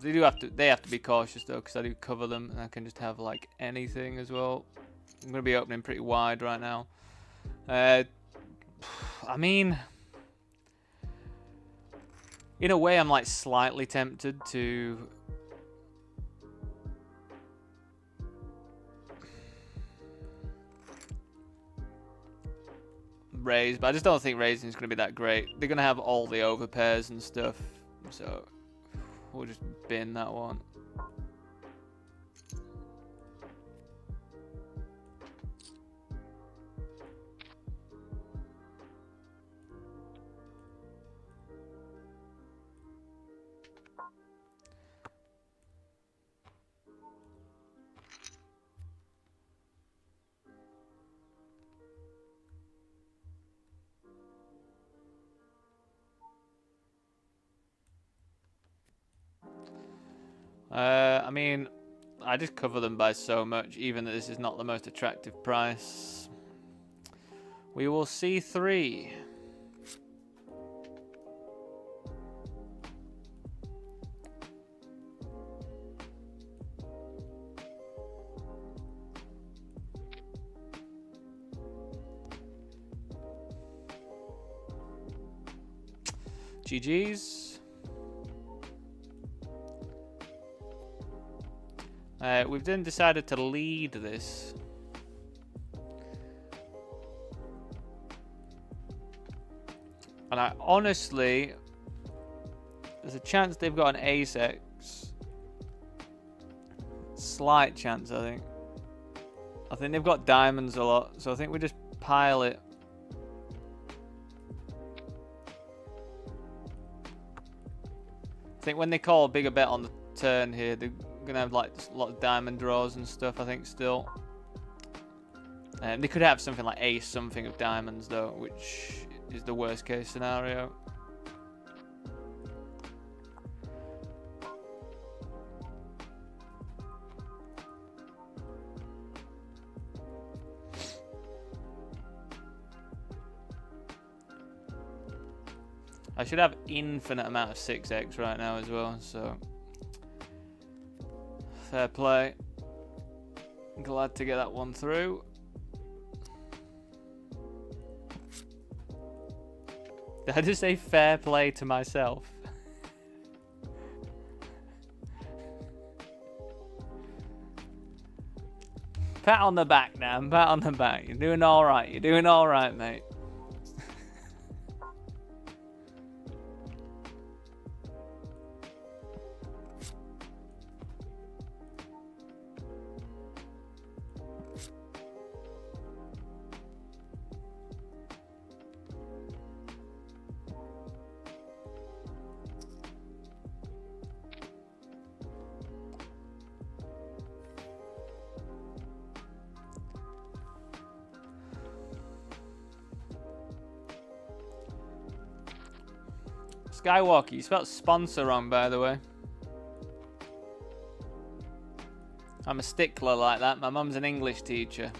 A: They have to be cautious though, because I do cover them, and I can just have like anything as well. I'm gonna be opening pretty wide right now. I mean, in a way, I'm like slightly tempted to. Raise, but I just don't think raising is going to be that great. They're going to have all the overpairs and stuff, so we'll just bin that one. I mean, I just cover them by so much, even that this is not the most attractive price. We will see 3. GG's. We've then decided to lead this. And I honestly, there's a chance they've got an ace-x. Slight chance, I think. I think they've got diamonds a lot, so I think we just pile it. I think when they call a bigger bet on the turn here, they're gonna have like a lot of diamond draws and stuff, I think, still. They could have something like ace something of diamonds though, which is the worst case scenario. I should have infinite amount of 6x right now as well, so fair play. Glad to get that one through. Did I just say fair play to myself? Pat on the back now, pat on the back. You're doing alright, mate. Skywalker, you spelled sponsor wrong, by the way. I'm a stickler like that. My mum's an English teacher.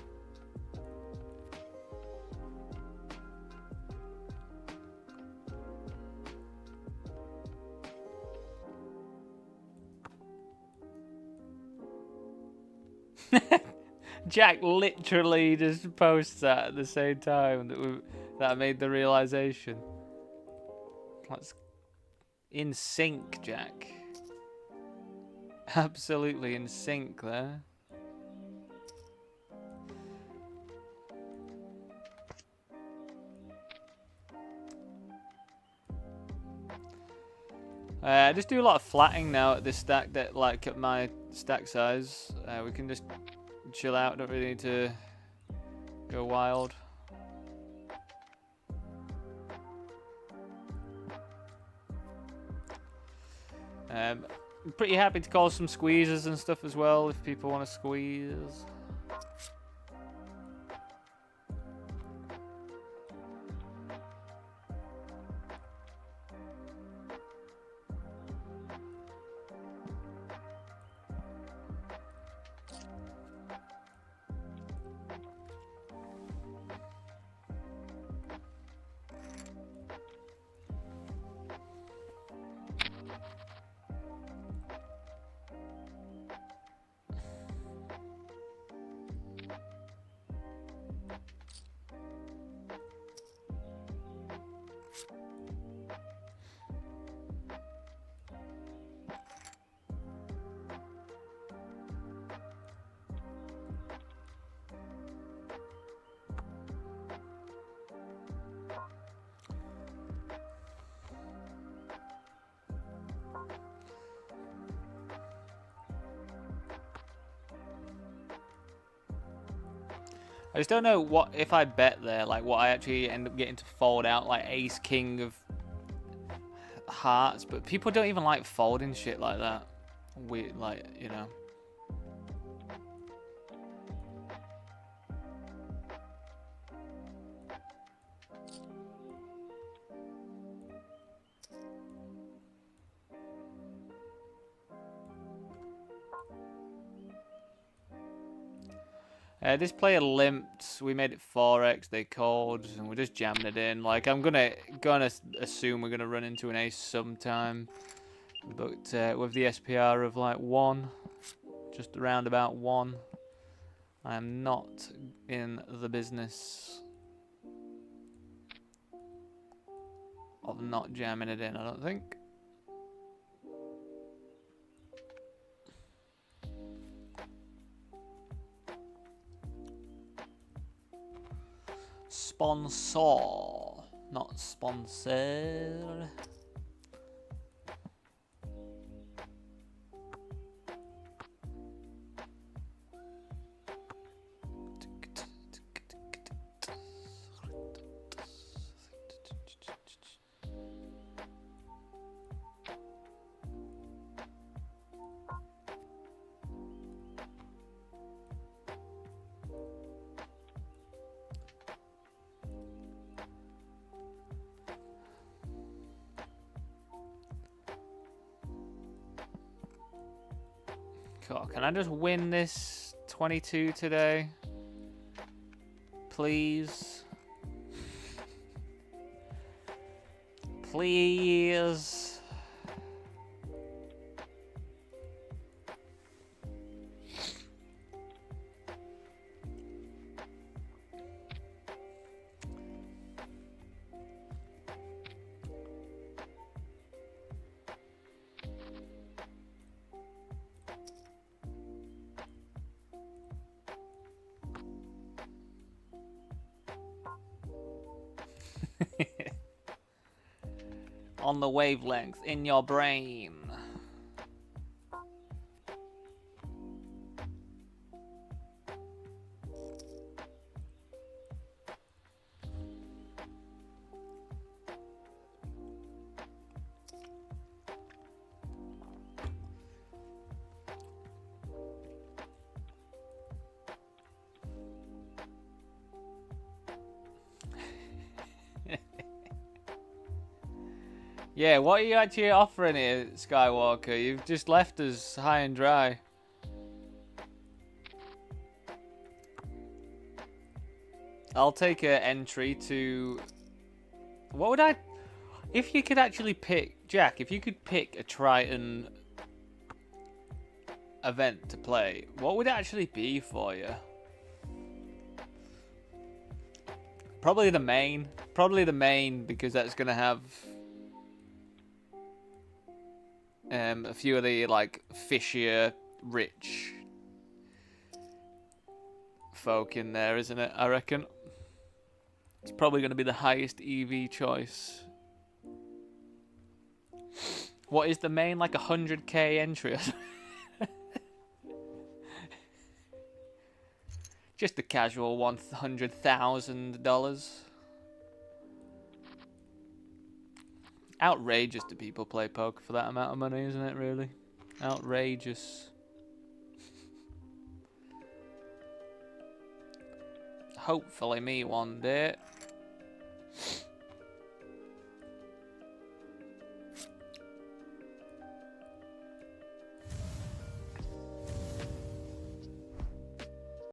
A: Jack literally just posts that at the same time that I made the realization. That's in sync, Jack. Absolutely in sync there. I just do a lot of flatting now at this stack, that like at my stack size. We can just chill out, don't really need to go wild. I'm pretty happy to call some squeezes and stuff as well if people want to squeeze. I just don't know what, if I bet there, like what I actually end up getting to fold out, like ace king of hearts, but people don't even like folding shit like that. Weird, like, you know. This player limped. We made it 4x. They called, and we're just jamming it in. Like I'm gonna assume we're gonna run into an ace sometime, but with the SPR of like 1, just around about 1, I am not in the business of not jamming it in. I don't think. Sponsor, not sponsored. Cool. Can I just win this 22 today? Please. Please. On the wavelength in your brain. Yeah, what are you actually offering here, Skywalker? You've just left us high and dry. I'll take an entry to... What would I... If you could actually pick... Jack, if you could pick a Triton event to play, what would it actually be for you? Probably the main. Probably the main, because that's going to have... a few of the, like, fishier, rich folk in there, isn't it? I reckon. It's probably going to be the highest EV choice. What is the main, like 100k entry? Just a casual $100,000. Outrageous do people play poker for that amount of money, isn't it, really? Outrageous. Hopefully me one day.